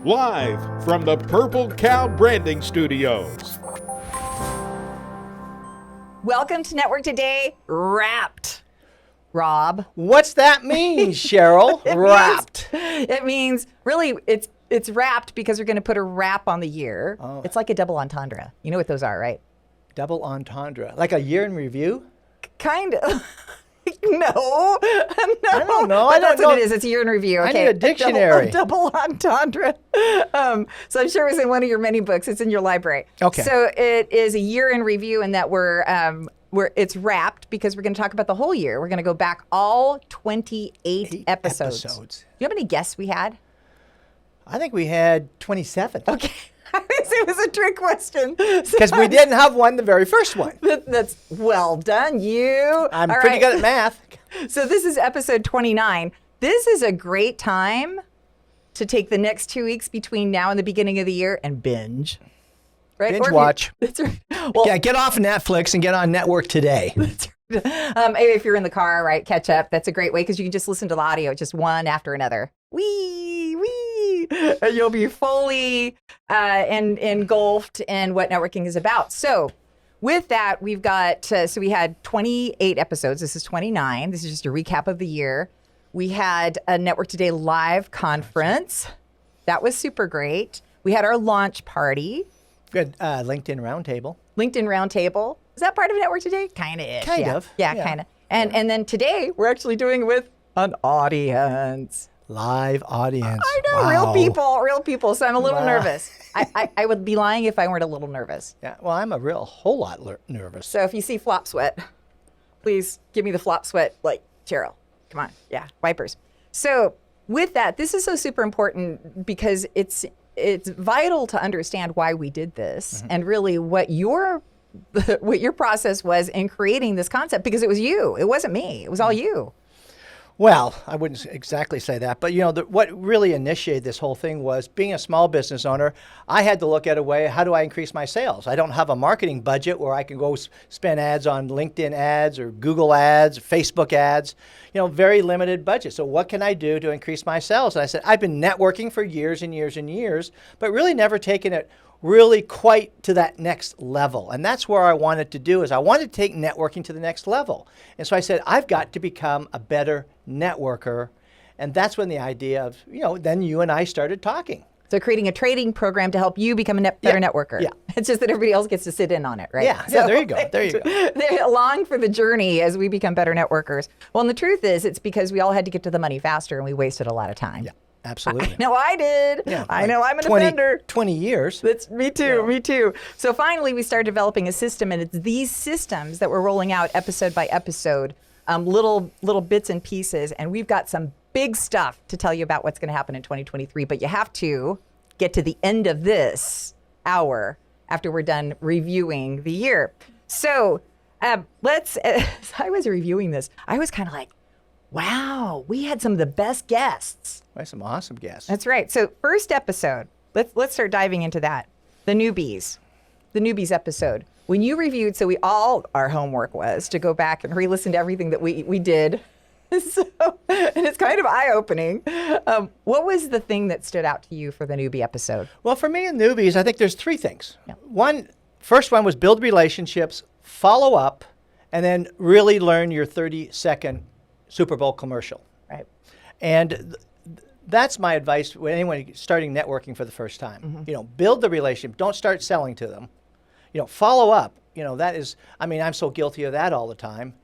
live from the Purple Cow Branding Studios. Welcome to Network Today Wrapped. Rob. What's that mean, Cheryl? Wrapped. It means really it's wrapped because we're going to put a wrap on the year. Oh. It's like a double entendre. You know what those are, right? Double entendre. Like a year in review? Kind of. No. I don't know. But I that's don't what know. it is. It's a year in review. I Okay. need a dictionary. Double entendre. So I'm sure it's in one of your many books. It's in your library. Okay. So it is a year in review, and that we're it's wrapped because we're going to talk about the whole year. We're going to go back all 28 episodes. Do you have any guests we had? I think we had 27. Okay. It was a trick question. Because we didn't have one, the very first one. That's well done, you. I'm All pretty right. good at math. So this is episode 29. This is a great time to take the next 2 weeks between now and the beginning of the year and binge. Right? Binge Or if you- watch. That's right. Well, Yeah, get off Netflix and get on Network Today. if you're in the car, right, catch up. That's a great way because you can just listen to the audio, just one after another. Wee, wee. And you'll be fully engulfed in what networking is about. So with that, we've got, so we had 28 episodes. This is 29. This is just a recap of the year. We had a Network Today live conference. That was super great. We had our launch party. Good LinkedIn Roundtable. LinkedIn Roundtable. Is that part of Network Today? Kind of is. Kind yeah. of, Yeah, yeah. kind of. And then today, we're actually doing it with an audience. Live audience. I know, Wow. real people. So I'm a little Wow. nervous. I would be lying if I weren't a little nervous. Yeah, well, I'm a whole lot nervous. So if you see flop sweat, please give me the flop sweat, like Cheryl. Come on. Yeah, wipers. So with that, this is so super important because it's vital to understand why we did this and really what your process was in creating this concept, because it was you. It wasn't me. It was all you. Well, I wouldn't exactly say that, but what really initiated this whole thing was being a small business owner. I had to look at a way, how do I increase my sales? I don't have a marketing budget where I can go spend ads on LinkedIn ads or Google ads, Facebook ads, very limited budget. So what can I do to increase my sales? And I said, I've been networking for years and years and years, but really never taken it really quite to that next level. And that's where I wanted to do is I wanted to take networking to the next level. And so I said, I've got to become a better networker. And that's when the idea of, then you and I started talking. So creating a trading program to help you become a better networker. Yeah. It's just that everybody else gets to sit in on it, right? Yeah, there you go. There you go. They're along for the journey as we become better networkers. Well, and the truth is, it's because we all had to get to the money faster and we wasted a lot of time. Yeah, absolutely. No, I did. Yeah, I like know I'm an 20 offender. 20 years. That's me too. Yeah. Me too. So finally, we started developing a system, and it's these systems that we're rolling out episode by episode, little bits and pieces, and we've got some big stuff to tell you about what's going to happen in 2023. But you have to get to the end of this hour after we're done reviewing the year. So as I was reviewing this, I was kind of like, wow, we had some of the best guests. Well, some awesome guests. That's right. So first episode, let's start diving into that. The newbies episode. When you reviewed, so our homework was to go back and re-listen to everything that we did. So, and it's kind of eye-opening. What was the thing that stood out to you for the newbie episode? Well, for me and newbies, I think there's three things. Yeah. First one was build relationships, follow up, and then really learn your 30-second Super Bowl commercial. Right. And that's my advice when anyone starting networking for the first time. Build the relationship. Don't start selling to them. Follow up. That is, I'm so guilty of that all the time.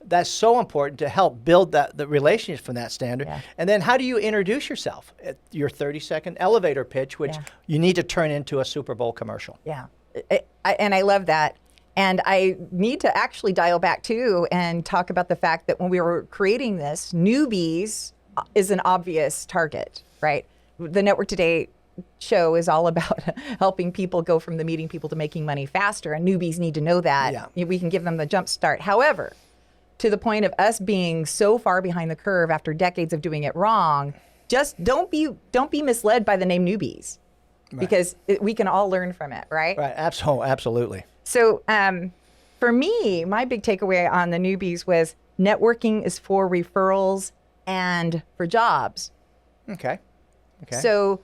That's so important to help build the relationship from that standard. Yeah. And then how do you introduce yourself? Your 30-second elevator pitch, which you need to turn into a Super Bowl commercial. Yeah. And I love that. And I need to actually dial back too and talk about the fact that when we were creating this, newbies is an obvious target, right? The Network Today show is all about helping people go from the meeting people to making money faster, and newbies need to know that. Yeah. We can give them the jump start. However, to the point of us being so far behind the curve after decades of doing it wrong, just don't be misled by the name newbies, because we can all learn from it, right? Right. Absolutely. So for me, my big takeaway on the newbies was networking is for referrals and for jobs. Okay. So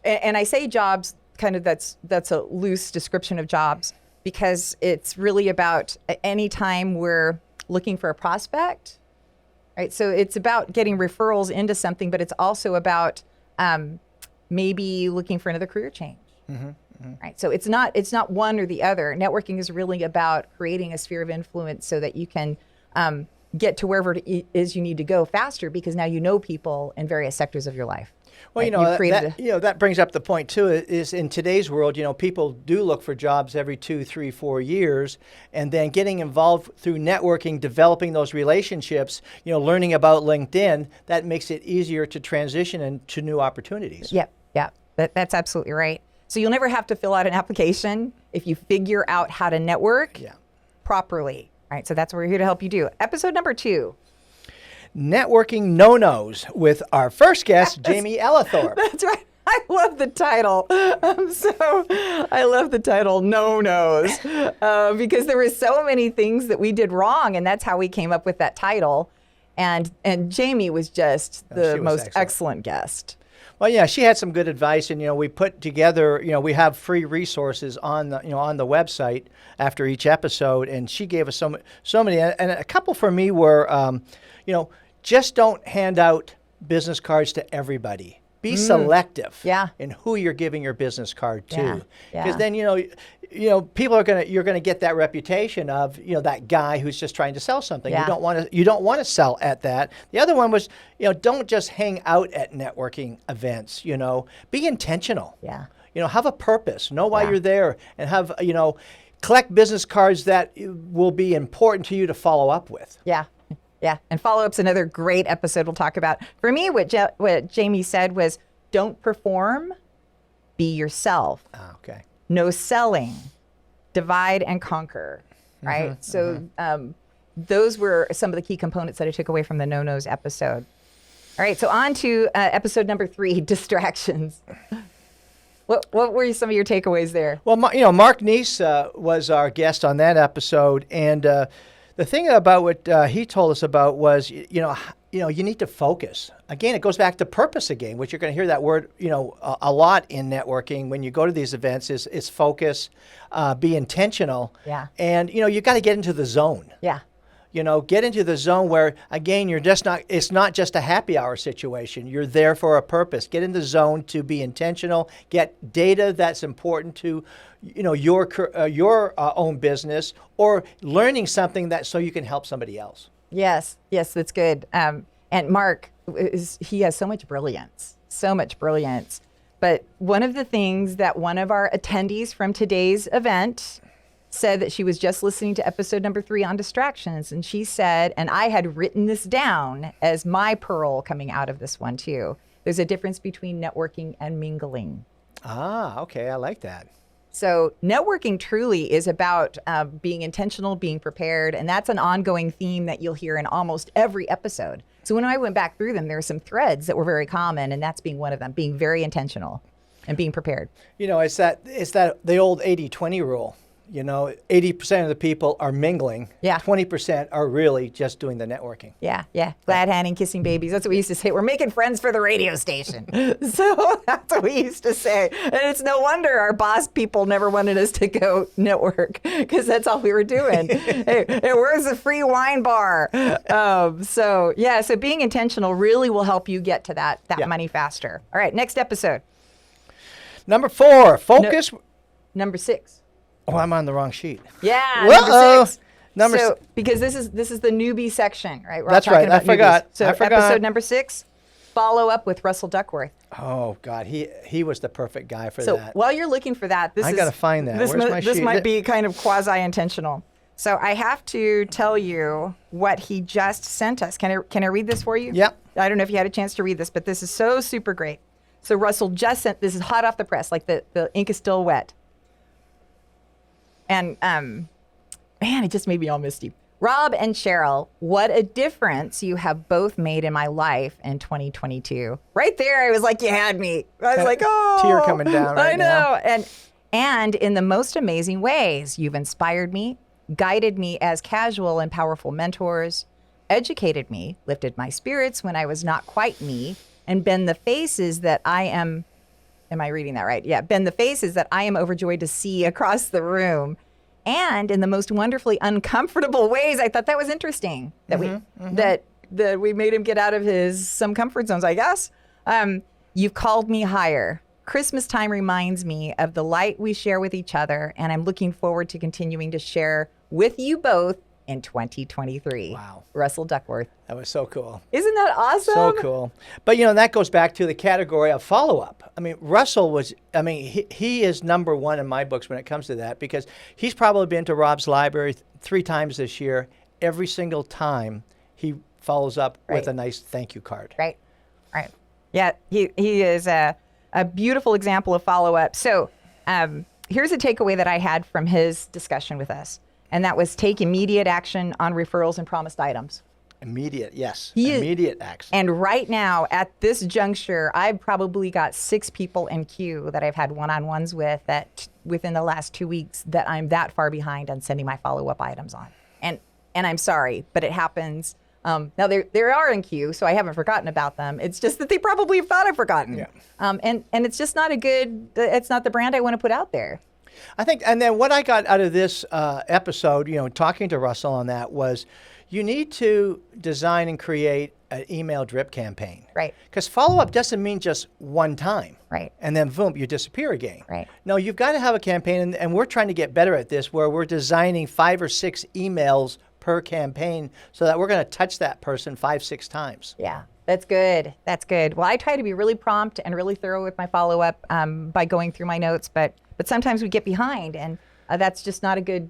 and I say jobs, kind of that's a loose description of jobs, because it's really about any time we're looking for a prospect, right? So it's about getting referrals into something, but it's also about maybe looking for another career change. Right. So it's not one or the other. Networking is really about creating a sphere of influence so that you can get to wherever it is you need to go faster, because now you know people in various sectors of your life. Well, right? you know, You've created that brings up the point too, is in today's world, you know, people do look for jobs every 2, 3, 4 years, and then getting involved through networking, developing those relationships, you know, learning about LinkedIn, that makes it easier to transition into new opportunities. Yep. That's absolutely right. So you'll never have to fill out an application if you figure out how to network properly. Right. So that's what we're here to help you do. Episode number 2. Networking no-nos with our first guest, Jamie Ellithorpe. That's right. I love the title. I love the title, No-Nos, because there were so many things that we did wrong, and that's how we came up with that title. And Jamie was just the most excellent guest. Well, yeah, she had some good advice, and you know, we put together, you know, we have free resources on the, you know, on the website after each episode, and she gave us so many, and a couple for me were, you know, just don't hand out business cards to everybody. Be selective in who you're giving your business card to, because then you know people are you're gonna get that reputation of, you know, that guy who's just trying to sell something. You don't want to sell at that. The other one was, you know, don't just hang out at networking events. You know, be intentional. You know, have a purpose. Know why you're there, and have, you know, collect business cards that will be important to you to follow up with. Yeah, and follow-up's another great episode we'll talk about. For me, what Jamie said was, don't perform, be yourself. Okay. No selling, divide and conquer, right? So those were some of the key components that I took away from the No-Nos episode. All right, so on to episode number 3, distractions. What were some of your takeaways there? Well, you know, Mark Neese was our guest on that episode, and the thing about what he told us about was, you know, you need to focus. Again, it goes back to purpose again, which you're going to hear that word, you know, a lot in networking when you go to these events. Is focus, be intentional, and you know, you got to get into the zone. You know, get into the zone where, again, you're just not. It's not just a happy hour situation. You're there for a purpose. Get in the zone to be intentional. Get data that's important to, you know, your own business, or learning something that so you can help somebody else. Yes, that's good. And Mark, he has so much brilliance. But one of the things that one of our attendees from today's event said, that she was just listening to episode number 3 on distractions, and she said, and I had written this down as my pearl coming out of this one too, there's a difference between networking and mingling. Okay, I like that. So networking truly is about being intentional, being prepared, and that's an ongoing theme that you'll hear in almost every episode. So when I went back through them, there are some threads that were very common, and that's being one of them, being very intentional and being prepared. You know, it's that the old 80-20 rule. You know, 80% of the people are mingling. 20% are really just doing the networking. Glad handing, kissing babies. That's what we used to say. We're making friends for the radio station. So that's what we used to say. And it's no wonder our boss people never wanted us to go network, because that's all we were doing. hey, where's the free wine bar? So being intentional really will help you get to that money faster. All right, next episode. Number 4, focus. Number 6. Oh, I'm on the wrong sheet. Number 6. Because this is the newbie section, right? That's right. I forgot. So episode number 6, follow up with Russell Duckworth. Oh God, he was the perfect guy for that. So while you're looking for that, I gotta find that. Where's my sheet? This might be kind of quasi-intentional. So I have to tell you what he just sent us. Can I read this for you? Yep. I don't know if you had a chance to read this, but this is so super great. So Russell just sent, this is hot off the press, like the ink is still wet. And, man, it just made me all misty. Rob and Cheryl, what a difference you have both made in my life in 2022. Right there, I was like, you had me. I was like, oh. Tear coming down right now. I know. And in the most amazing ways, you've inspired me, guided me as casual and powerful mentors, educated me, lifted my spirits when I was not quite me, and been the faces that I am Am I reading that right? Yeah. Bend the faces that I am overjoyed to see across the room. And in the most wonderfully uncomfortable ways. I thought that was interesting that that we made him get out of some comfort zones, I guess. You've called me higher. Christmas time reminds me of the light we share with each other, and I'm looking forward to continuing to share with you both in 2023. Wow. Russell Duckworth. That was so cool. Isn't that awesome? So cool. But, that goes back to the category of follow-up. I mean, Russell he is number one in my books when it comes to that, because he's probably been to Rob's library 3 times this year. Every single time he follows up with a nice thank you card. Right. Yeah, he is a beautiful example of follow-up. So here's a takeaway that I had from his discussion with us. And that was take immediate action on referrals and promised items. Immediate, yes. Immediate action. And right now, at this juncture, I've probably got 6 people in queue that I've had one-on-ones with that within the last 2 weeks that I'm that far behind on sending my follow-up items on. And I'm sorry, but it happens. Now, they are in queue, so I haven't forgotten about them. It's just that they probably have thought I've forgotten. Yeah. And it's just not it's not the brand I want to put out there. I think, and then what I got out of this episode, talking to Russell on that, was you need to design and create an email drip campaign. Right. Because follow-up doesn't mean just one time. Right. And then, boom, you disappear again. Right. No, you've got to have a campaign, and we're trying to get better at this, where we're designing 5 or 6 emails per campaign so that we're going to touch that person 5-6 times. Yeah. That's good. Well, I try to be really prompt and really thorough with my follow-up by going through my notes, but sometimes we get behind, and that's just not a good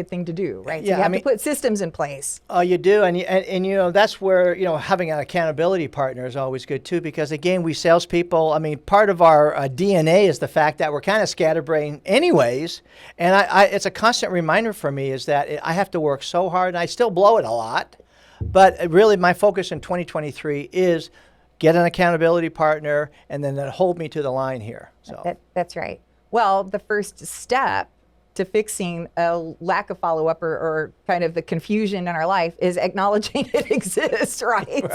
thing to do, right? Yeah, so you have to put systems in place. Oh, you do, and that's where having an accountability partner is always good too, because again, we salespeople, part of our DNA is the fact that we're kind of scatterbrained anyways, and it's a constant reminder for me is that I have to work so hard, and I still blow it a lot, but really my focus in 2023 is get an accountability partner, and then hold me to the line here. So That's right. Well, the first step to fixing a lack of follow-up or kind of the confusion in our life is acknowledging it exists, right?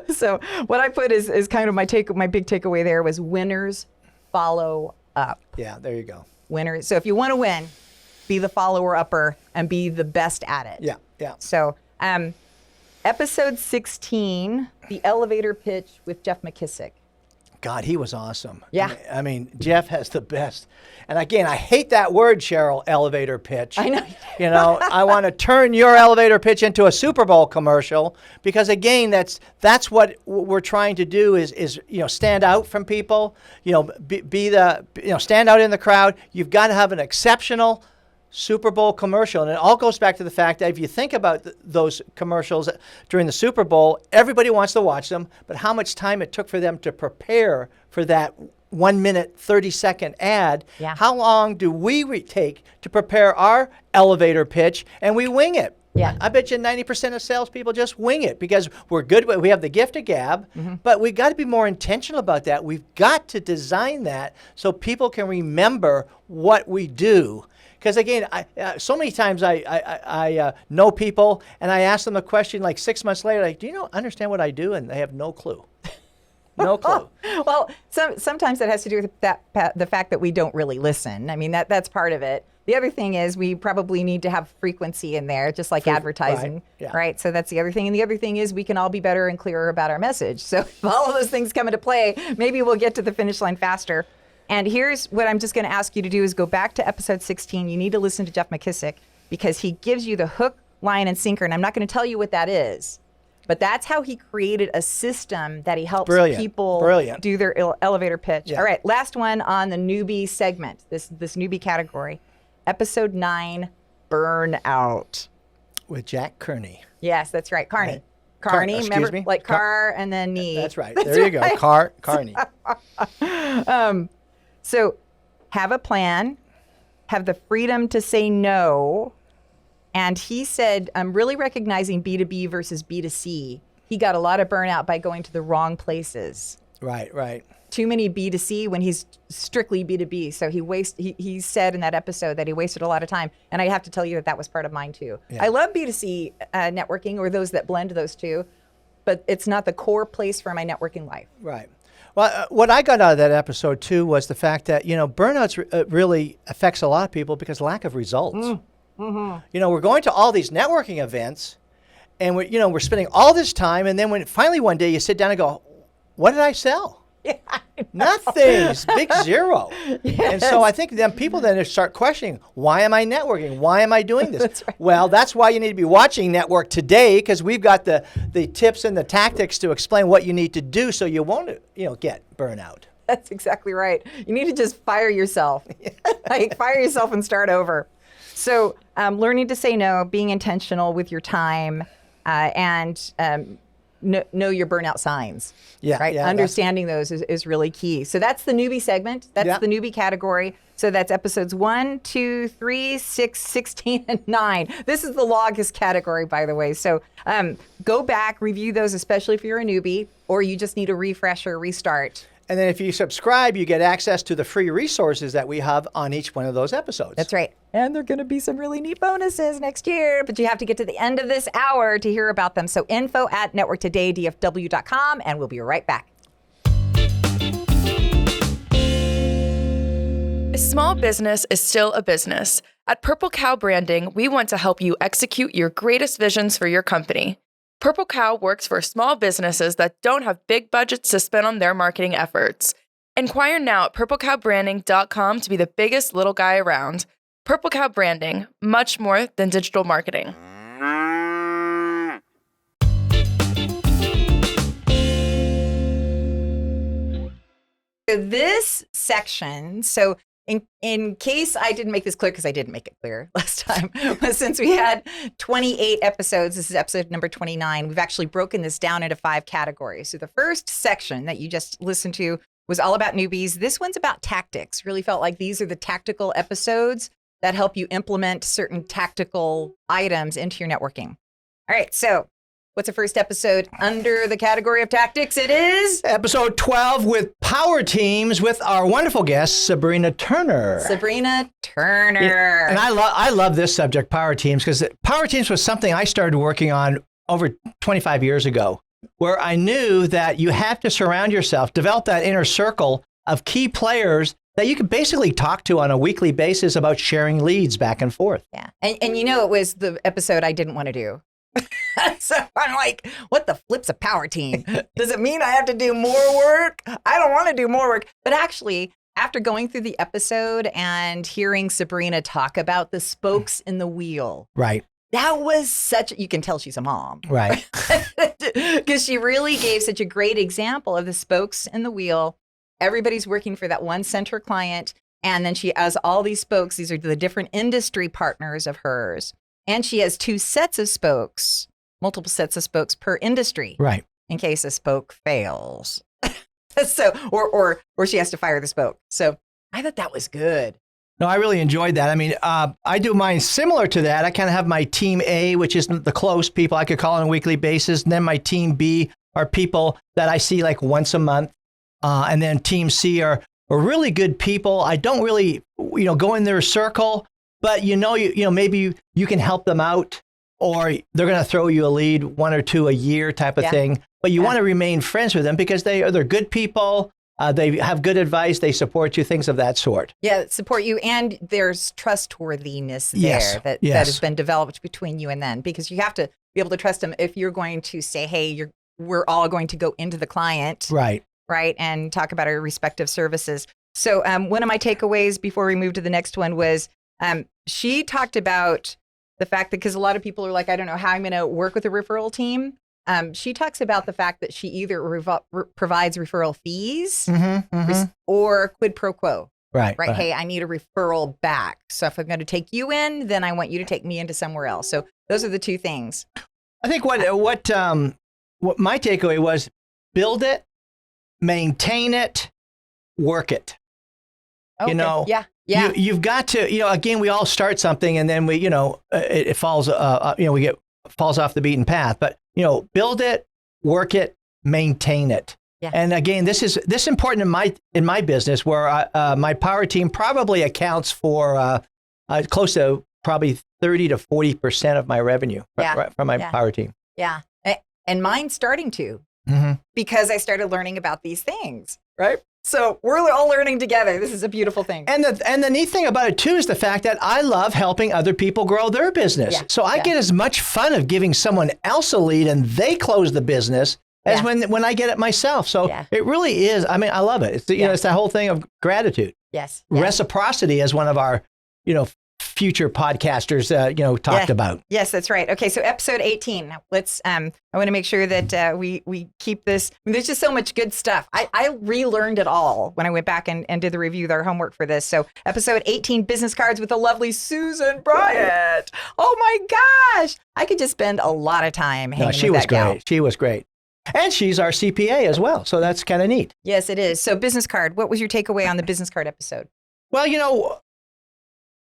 So what I put is kind of my big takeaway there was winners follow up. Yeah, there you go. Winners. So if you want to win, be the follower-upper and be the best at it. Yeah. So episode 16, the elevator pitch with Jeff McKissick. God, he was awesome. Yeah. Jeff has the best. And again, I hate that word, Cheryl, elevator pitch. I know. I want to turn your elevator pitch into a Super Bowl commercial, because again, that's what we're trying to do is stand out from people, stand out in the crowd. You've got to have an exceptional Super Bowl commercial. And it all goes back to the fact that if you think about those commercials during the Super Bowl, everybody wants to watch them, but how much time it took for them to prepare for that 1 minute, 30-second ad. Yeah. How long do we take to prepare our elevator pitch? And we wing it. Yeah. I bet you 90% of salespeople just wing it because we're good. We have the gift of gab, but we've got to be more intentional about that. We've got to design that so people can remember what we do. Because again, so many times I know people and I ask them a question like 6 months later, like, do you understand what I do? And they have no clue. No clue. Well, sometimes that has to do with the fact that we don't really listen. That's part of it. The other thing is we probably need to have frequency in there, just like advertising, right? So that's the other thing. And the other thing is we can all be better and clearer about our message. So if all of those things come into play, maybe we'll get to the finish line faster. And here's what I'm just going to ask you to do is go back to episode 16. You need to listen to Jeff McKissick because he gives you the hook, line, and sinker. And I'm not going to tell you what that is, but that's how he created a system that he helps people do their elevator pitch. Yeah. All right, last one on the newbie segment, this newbie category. Episode 9, Burnout. With Jack Kearney. Yes, that's right. Carney. Right. Carney, Excuse remember? me? Like car and then knee. That's right. There you go. Carney. So have a plan, have the freedom to say no. And he said, I'm really recognizing B2B versus B2C. He got a lot of burnout by going to the wrong places. Right. Too many B2C when he's strictly B2B. So he said in that episode that he wasted a lot of time. And I have to tell you that was part of mine too. Yeah. I love B2C networking or those that blend those two, but it's not the core place for my networking life. Right. Well, what I got out of that episode too was the fact that burnout really affects a lot of people because lack of results. We're going to all these networking events, and we're spending all this time, and then when finally one day you sit down and go, "What did I sell?" Yeah, Nothing. It's big zero. And so I think then people then start questioning, why am I networking? Why am I doing this? That's right. Well, that's why you need to be watching Network Today, because we've got the tips and the tactics to explain what you need to do so you won't get burnout. That's exactly right. You need to just fire yourself. Like fire yourself and start over. So learning to say no, being intentional with your time, and know your burnout signs. Yeah, right. yeah, Understanding those is really key. So that's the newbie segment. That's the newbie category. So that's episodes 1, 2, 3, 6, 16, and 9. This is the longest category, by the way. So go back, review those, especially if you're a newbie or you just need a refresher, restart. And then if you subscribe, you get access to the free resources that we have on each one of those episodes. That's right. And there are going to be some really neat bonuses next year, but you have to get to the end of this hour to hear about them. So info@networktodaydfw.com, and we'll be right back. A small business is still a business. At Purple Cow Branding, we want to help you execute your greatest visions for your company. Purple Cow works for small businesses that don't have big budgets to spend on their marketing efforts. Inquire now at purplecowbranding.com to be the biggest little guy around. Purple Cow Branding, much more than digital marketing. This section, so in case I didn't make this clear, because I didn't make it clear last time, but since we had 28 episodes, this is episode number 29, we've actually broken this down into 5 categories. So the first section that you just listened to was all about newbies. This one's about tactics. Really felt like these are the tactical episodes that help you implement certain tactical items into your networking. All right, so what's the first episode under the category of tactics? It is Episode 12 with Power Teams with our wonderful guest, Sabrina Turner. Sabrina Turner. And I love this subject, Power Teams, because Power Teams was something I started working on over 25 years ago, where I knew that you have to surround yourself, develop that inner circle of key players that you could basically talk to on a weekly basis about sharing leads back and forth. Yeah. And it was the episode I didn't want to do. So I'm like, what the flip's a power team? Does it mean I have to do more work? I don't want to do more work. But actually, after going through the episode and hearing Sabrina talk about the spokes in the wheel, Right. that was you can tell she's a mom. Right. Because she really gave such a great example of the spokes in the wheel. Everybody's working for that one center client. And then she has all these spokes. These are the different industry partners of hers. And she has 2 sets of spokes, multiple sets of spokes per industry. Right. In case a spoke fails. So, or she has to fire the spoke. So I thought that was good. No, I really enjoyed that. I mean, I do mine similar to that. I kind of have my team A, which is the close people I could call on a weekly basis. And then my team B are people that I see like once a month. And then team C are really good people. I don't really, go in their circle, but maybe you can help them out, or they're going to throw you a lead 1 or 2 a year type of thing. But you want to remain friends with them because they're good people. They have good advice. They support you, things of that sort. Yeah, support you. And there's trustworthiness there Yes, that has been developed between you and them, because you have to be able to trust them if you're going to say, hey, we're all going to go into the client. Right. Right. And talk about our respective services. So one of my takeaways before we move to the next one was she talked about the fact that, because a lot of people are like, I don't know how I'm going to work with a referral team. She talks about the fact that she either provides referral fees or quid pro quo. Right. Hey, I need a referral back. So if I'm going to take you in, then I want you to take me into somewhere else. So those are the 2 things. I think what my takeaway was: build it, maintain it, work it. Okay. Yeah. You've got to, again, we all start something and then we, it falls, falls off the beaten path, but, build it, work it, maintain it. Yeah. And again, this is important in my business, where my power team probably accounts for close to probably 30 to 40% of my revenue from my power team. Yeah. And mine's starting to, because I started learning about these things. right? So we're all learning together. This is a beautiful thing. And the neat thing about it too is the fact that I love helping other people grow their business. Yeah, So I yeah. get as much fun of giving someone else a lead and they close the business as Yeah. when I get it myself. So Yeah. it really is. I mean, I love it. It's you know, it's that whole thing of gratitude. Yes. Reciprocity, as one of our future podcasters talked about. Yes, that's right. Okay, so episode 18. Now, let's. I want to make sure that we keep this. I mean, there's just so much good stuff. I relearned it all when I went back and did the review, our homework for this. So episode 18, business cards with the lovely Susan Bryant. Oh my gosh, I could just spend a lot of time hanging She with was that gal. great. She was great. And she's our CPA as well. So that's kind of neat. Yes, it is. So business card. What was your takeaway on the business card episode? Well,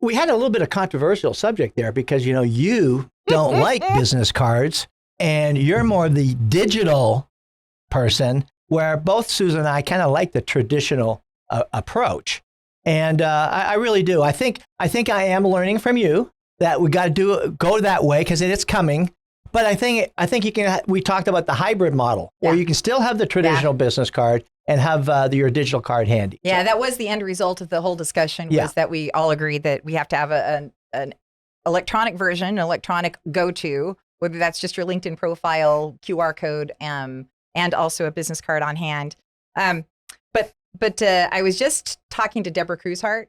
we had a little bit of controversial subject there because, you don't like business cards and you're more the digital person, where both Susan and I kind of like the traditional approach. And I really do. I think I am learning from you that we got to go that way because it's coming. But I think you can. We talked about the hybrid model, where you can still have the traditional business card and have your digital card handy. Yeah, that was the end result of the whole discussion. Was that we all agreed that we have to have an electronic version, an electronic go-to, whether that's just your LinkedIn profile, QR code, and also a business card on hand. But I was just talking to Deborah Cruzhart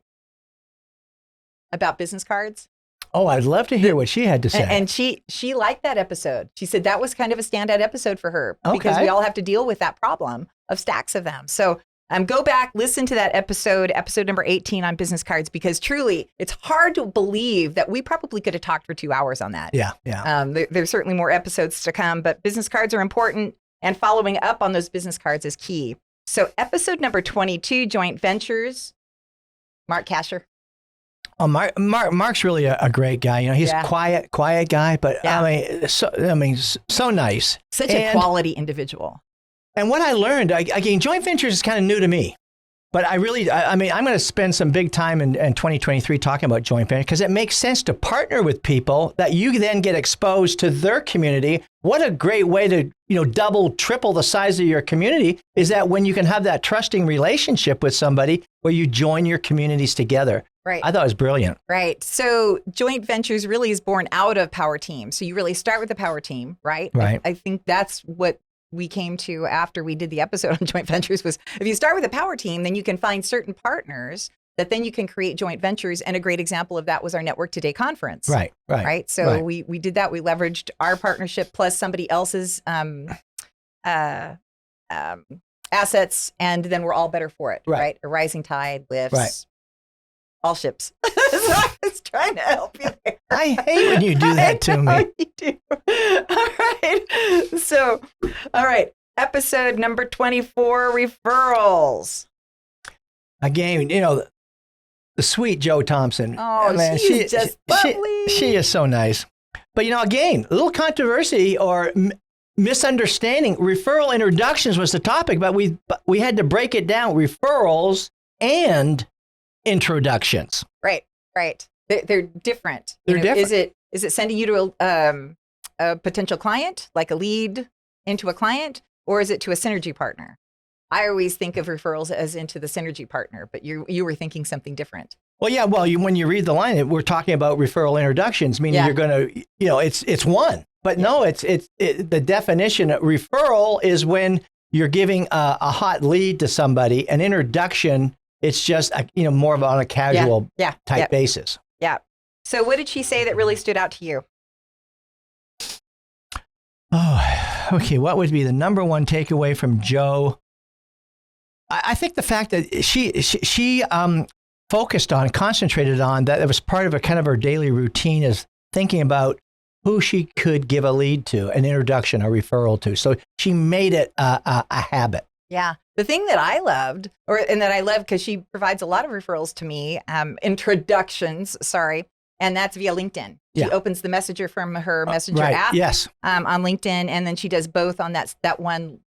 about business cards. Oh, I'd love to hear what she had to say. And she liked that episode. She said that was kind of a standout episode for her because Okay. we all have to deal with that problem of stacks of them. So go back, listen to that episode number 18 on business cards, because truly it's hard to believe that we probably could have talked for 2 hours on that. Yeah. There's certainly more episodes to come, but business cards are important, and following up on those business cards is key. So episode number 22, joint ventures, Mark Kasher. Oh, Mark's really a great guy. He's a quiet guy, but so nice. Such a quality individual. And what I learned, again, joint ventures is kind of new to me, but I'm going to spend some big time in 2023 talking about joint ventures because it makes sense to partner with people that you then get exposed to their community. What a great way to, double, triple the size of your community is that when you can have that trusting relationship with somebody where you join your communities together. Right. I thought it was brilliant. Right. So joint ventures really is born out of power team. So you really start with the power team, right? Right. I think that's what we came to after we did the episode on joint ventures was if you start with a power team, then you can find certain partners that then you can create joint ventures. And a great example of that was our Network Today conference. Right. So we did that. We leveraged our partnership plus somebody else's assets, and then we're all better for it. Right. A rising tide lifts all ships. So I was trying to help you there. I hate when you do that to me. You do. All right. Episode number 24, referrals. Again, the sweet Joe Thompson. Oh, man, she's just bubbly. She is so nice. But, again, a little controversy or misunderstanding. Referral introductions was the topic, but we had to break it down. Referrals and introductions. Right. They're different. They're different. Is it sending you to a potential client, like a lead into a client, or is it to a synergy partner? I always think of referrals as into the synergy partner, but you were thinking something different. Well, yeah. Well, when you read the line, we're talking about referral introductions, meaning you're going to, it's one. But no, it's the definition of referral is when you're giving a hot lead to somebody. An introduction, it's just more of on a casual type basis. Yeah. So what did she say that really stood out to you? Oh, okay. What would be the number one takeaway from Joe? I think the fact that she focused on, concentrated on that it was part of a kind of her daily routine is thinking about who she could give a lead to, an introduction, a referral to. So she made it a habit. Yeah. The thing that I loved, and that I love because she provides a lot of referrals to me, introductions, and that's via LinkedIn. She opens the messenger from her messenger app on LinkedIn, and then she does both on that one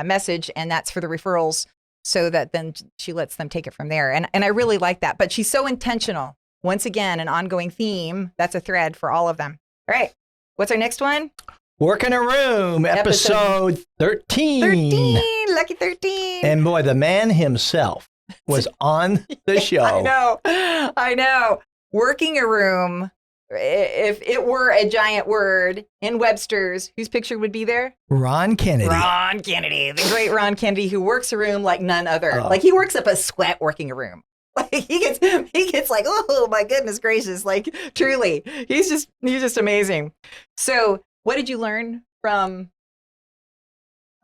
message, and that's for the referrals, so that then she lets them take it from there. And I really like that. But she's so intentional. Once again, an ongoing theme. That's a thread for all of them. All right. What's our next one? Work in a Room, episode 13. 13. Lucky 13. And boy, the man himself was on the show. I know. Working a room, if it were a giant word in Webster's, whose picture would be there? Ron Kennedy. Ron Kennedy, the great Ron Kennedy, who works a room like none other. Oh. Like he works up a sweat working a room. Like he gets like, oh my goodness gracious, like truly, he's just amazing. So, what did you learn from?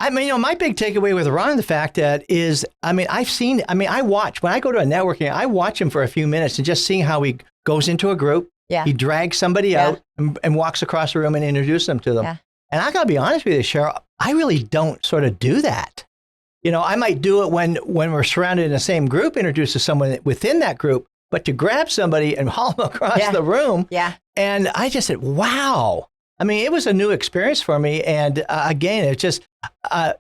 I mean, my big takeaway with Ron, the fact that is, I watch, when I go to a networking, I watch him for a few minutes and just seeing how he goes into a group. Yeah. He drags somebody out and walks across the room and introduces them to them. Yeah. And I got to be honest with you, Cheryl, I really don't sort of do that. I might do it when we're surrounded in the same group, introduce someone within that group, but to grab somebody and haul them across the room. Yeah. And I just said, wow. I mean, it was a new experience for me. And again, it's just, I've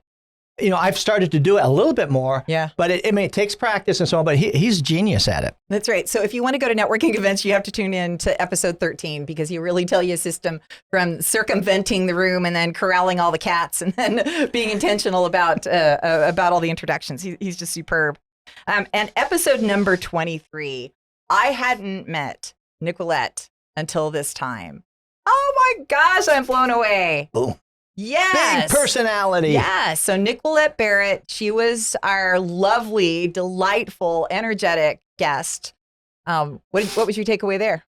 started to do it a little bit more. Yeah. But it takes practice and so on, but he's genius at it. That's right. So if you want to go to networking events, you have to tune in to episode 13 because he really tell you a system from circumventing the room and then corralling all the cats and then being intentional about all the introductions. He's just superb. And episode number 23, I hadn't met Nicolette until this time. Oh my gosh, I'm blown away. Boom. Yes. Big personality. Yeah. So Nicolette Barrett, she was our lovely, delightful, energetic guest. What was your takeaway there?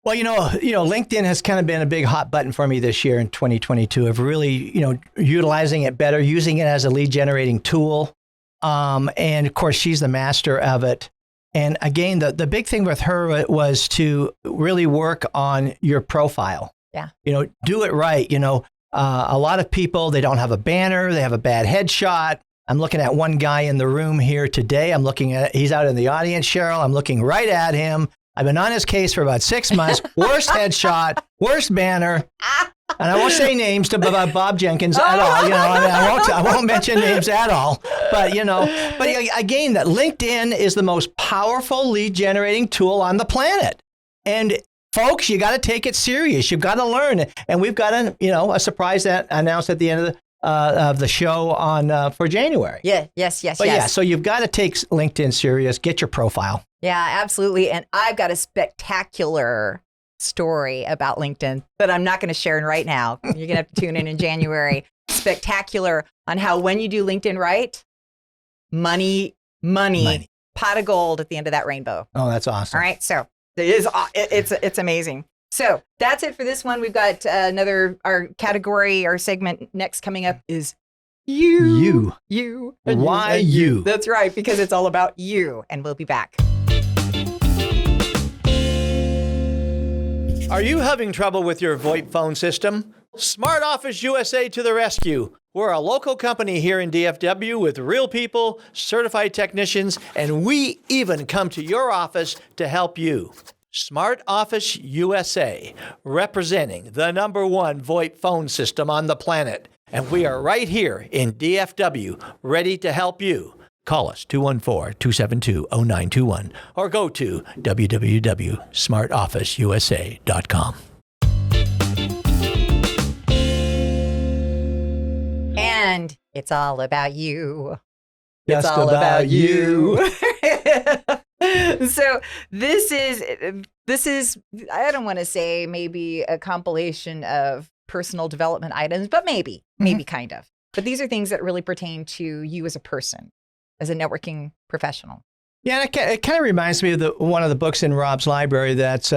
Well, LinkedIn has kind of been a big hot button for me this year in 2022 of really, utilizing it better, using it as a lead generating tool. And of course, she's the master of it. And again, the big thing with her was to really work on your profile. Yeah. Do it right. A lot of people, they don't have a banner. They have a bad headshot. I'm looking at one guy in the room here today. He's out in the audience, Cheryl. I'm looking right at him. I've been on his case for about 6 months. Worst headshot, worst banner. And I won't say names to Bob Jenkins at all. I won't mention names at all. But again, that LinkedIn is the most powerful lead generating tool on the planet. And folks, you got to take it serious. You've got to learn. And we've got a surprise that announced at the end of the show on for January. Yeah. Yes. But yeah, so you've got to take LinkedIn serious. Get your profile. Yeah, absolutely. And I've got a spectacular story about LinkedIn that I'm not going to share right now. You're going to have to tune in January. Spectacular on how when you do LinkedIn right, money, pot of gold at the end of that rainbow. Oh, that's awesome. All right. So it's amazing. So that's it for this one. We've got our category, our segment next coming up is you. Why you? That's right, because it's all about you. And we'll be back. Are you having trouble with your VoIP phone system? Smart Office USA to the rescue. We're a local company here in DFW with real people, certified technicians, and we even come to your office to help you. Smart Office USA, representing the #1 VoIP phone system on the planet. And we are right here in DFW, ready to help you. Call us 214-272-0921 or go to www.smartofficeusa.com. And it's all about you. Just it's all about you. So this is I don't want to say maybe a compilation of personal development items, but maybe kind of. But these are things that really pertain to you as a person, as a networking professional. Yeah, and it kind of reminds me of one of the books in Rob's library that's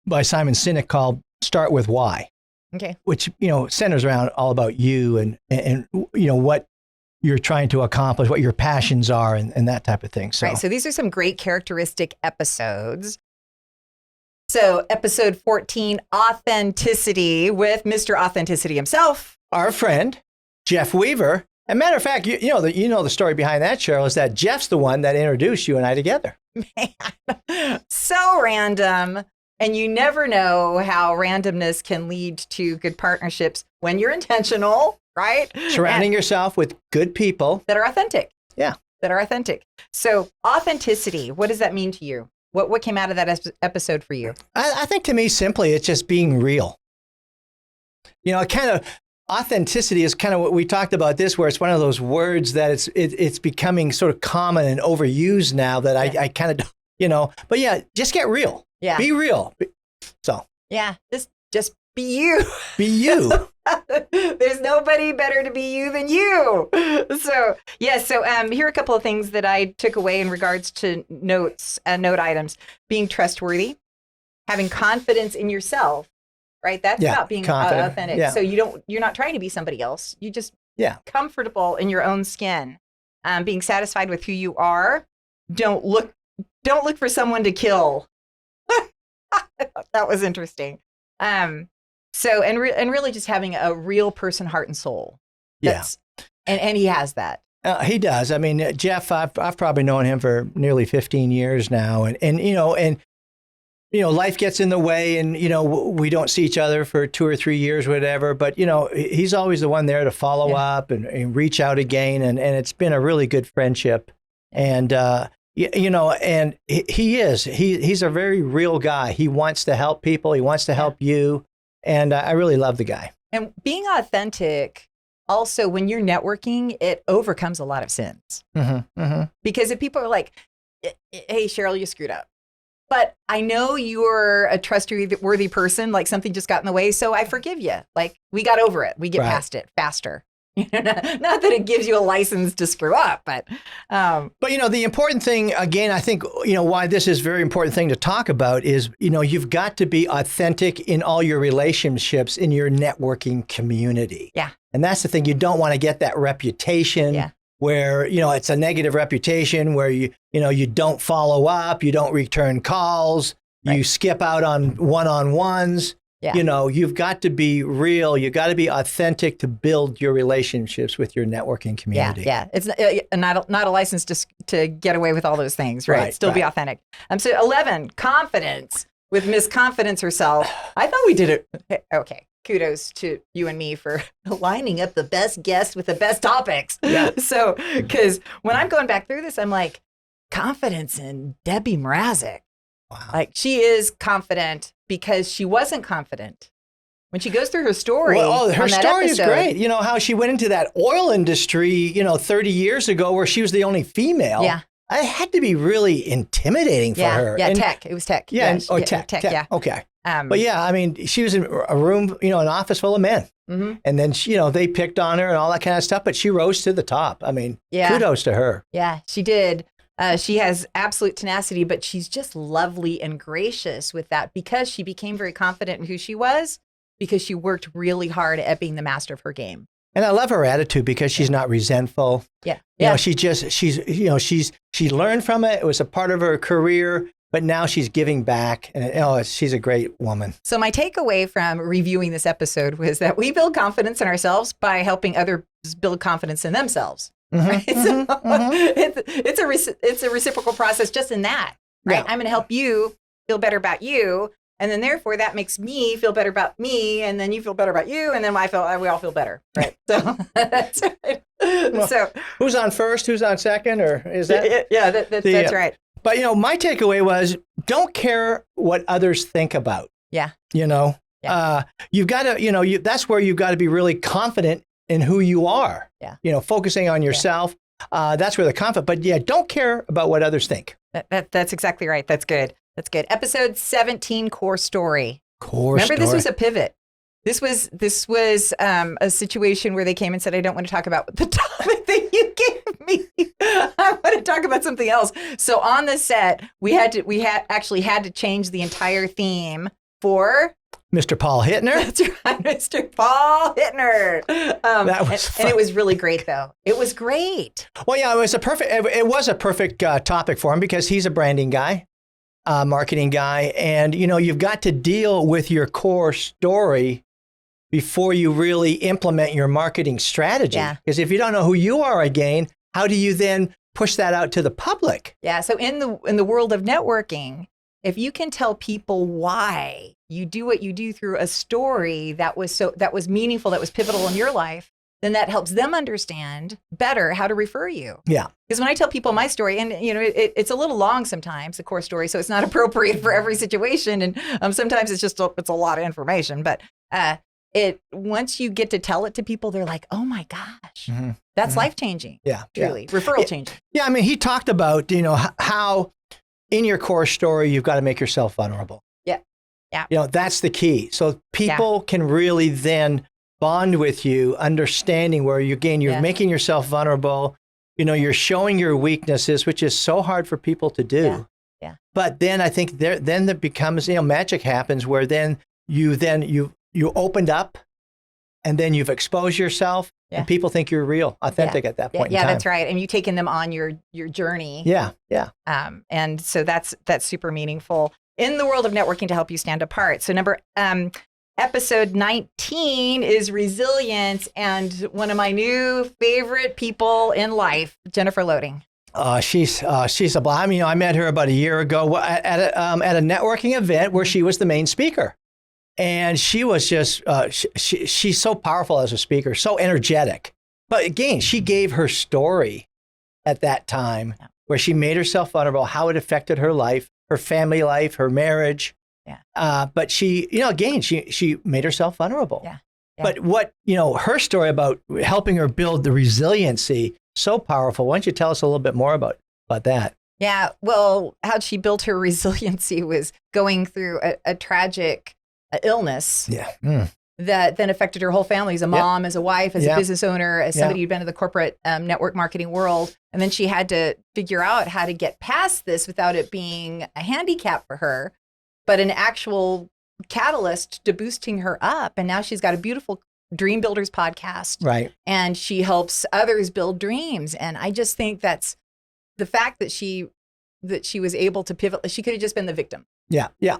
by Simon Sinek called Start With Why. Okay. Which, centers around all about you and what you're trying to accomplish, what your passions are and that type of thing. So. Right. So these are some great characteristic episodes. So episode 14, Authenticity, with Mr. Authenticity himself. Our friend, Jeff Weaver. As a matter of fact, you know the story behind that, Cheryl, is that Jeff's the one that introduced you and I together. Man, so random. And you never know how randomness can lead to good partnerships when you're intentional, right? Surrounding yourself with good people. That are authentic. Yeah. That are authentic. So authenticity, what does that mean to you? What came out of that episode for you? I think to me, simply, it's just being real. authenticity is kind of what we talked about this, where it's one of those words that it's becoming sort of common and overused now that I kind of, but yeah, just get real. Yeah. Be real. So. Yeah. Just be you. Be you. There's nobody better to be you than you. So, yeah. So here are a couple of things that I took away in regards to note items. Being trustworthy, having confidence in yourself, right? That's about being authentic. Yeah. So you're not trying to be somebody else. You just comfortable in your own skin. Being satisfied with who you are. Don't look for someone to kill. That was interesting. So really just having a real person, heart and soul. And he has that. He does. I mean, Jeff, I've probably known him for nearly 15 years now, and life gets in the way, and we don't see each other for 2 or 3 years, whatever. But he's always the one there to follow up and reach out again, and it's been a really good friendship. And and he's a very real guy. He wants to help people. He wants to help you. And I really love the guy. And being authentic, also, when you're networking, it overcomes a lot of sins. Because if people are like, hey, Cheryl, you screwed up. But I know you're a trustworthy person, like something just got in the way, so I forgive you. Like, we got over it. We get past it faster. Not that it gives you a license to screw up, but the important thing, again, I think why this is a very important thing to talk about is you've got to be authentic in all your relationships in your networking community. Yeah, and that's the thing. You don't want to get that reputation where it's a negative reputation where you don't follow up, you don't return calls, you skip out on one-on-ones. Yeah. You've got to be real. You've got to be authentic to build your relationships with your networking community. Yeah. It's not a license to get away with all those things, right? Still be authentic. So 11, confidence with Miss Confidence herself. I thought we did it. Okay. Kudos to you and me for lining up the best guests with the best topics. Yeah. So, because when I'm going back through this, I'm like, confidence in Debbie Mrazek. Wow. Like, she is confident because she wasn't confident. When she goes through her story. Well, her story is great. How she went into that oil industry, 30 years ago where she was the only female. Yeah. It had to be really intimidating for her. Yeah, tech. It was tech. Yeah, tech. Yeah. Okay. But yeah, I mean, she was in a room, an office full of men. Mm-hmm. And then, they picked on her and all that kind of stuff, but she rose to the top. I mean, kudos to her. Yeah, she did. She has absolute tenacity, but she's just lovely and gracious with that because she became very confident in who she was because she worked really hard at being the master of her game. And I love her attitude because she's not resentful. Yeah. She learned from it. It was a part of her career, but now she's giving back. And she's a great woman. So my takeaway from reviewing this episode was that we build confidence in ourselves by helping others build confidence in themselves. Mm-hmm, right? It's a reciprocal process just in that, right? Yeah. I'm going to help you feel better about you, and then therefore that makes me feel better about me, and then you feel better about you, and then we all feel better, right? So that's right. Well, so who's on first? Who's on second? Or is that? Yeah, that's right. But my takeaway was don't care what others think about. Yeah. You've got to. That's where you've got to be really confident in who you are. Yeah. Focusing on yourself. Yeah. That's where the confidence. But don't care about what others think. That's exactly right. That's good. Episode 17, core story. Remember, this was a pivot. This was a situation where they came and said, I don't want to talk about the topic that you gave me. I want to talk about something else. So on the set, we had to change the entire theme for Mr. Paul Hittner. That's right, Mr. Paul Hittner. That was fun. And it was really great, though. It was great. Well, yeah, it was a perfect topic for him because he's a branding guy, marketing guy, and you've got to deal with your core story before you really implement your marketing strategy. Yeah. Because if you don't know who you are again, how do you then push that out to the public? Yeah. So in the world of networking, if you can tell people why you do what you do through a story that was meaningful, that was pivotal in your life, then that helps them understand better how to refer you. Yeah. Because when I tell people my story, and it's a little long sometimes, the core story, so it's not appropriate for every situation, and sometimes it's a lot of information. But it once you get to tell it to people, they're like, oh my gosh, that's life changing. Yeah. Truly. Referral changing. Yeah. I mean, he talked about, how in your core story, you've got to make yourself vulnerable. Yeah. Yeah. That's the key. So people can really then bond with you, understanding where you're making yourself vulnerable. You're showing your weaknesses, which is so hard for people to do. Yeah. Yeah. But then I think then it becomes, magic happens where then you opened up and then you've exposed yourself and people think you're real, authentic at that point in time. Yeah, that's right. And you've taken them on your journey. Yeah. Yeah. And so that's super meaningful in the world of networking to help you stand apart. So episode 19 is resilience, and one of my new favorite people in life, Jennifer Loading. She's a blast. I met her about a year ago at a networking event where she was the main speaker, and she was just she's so powerful as a speaker, so energetic. But again, she gave her story at that time where she made herself vulnerable, how it affected her life, her family life, her marriage. Yeah. But she, she made herself vulnerable. Yeah. Yeah. But what, her story about helping her build the resiliency, so powerful. Why don't you tell us a little bit more about that? Yeah. Well, how she built her resiliency was going through a tragic illness. Yeah. That then affected her whole family as a mom, as a wife, as a business owner, as somebody who'd been in the corporate network marketing world. And then she had to figure out how to get past this without it being a handicap for her, but an actual catalyst to boosting her up. And now she's got a beautiful Dream Builders podcast. Right. And she helps others build dreams. And I just think that's the fact that she was able to pivot. She could have just been the victim. Yeah. Yeah.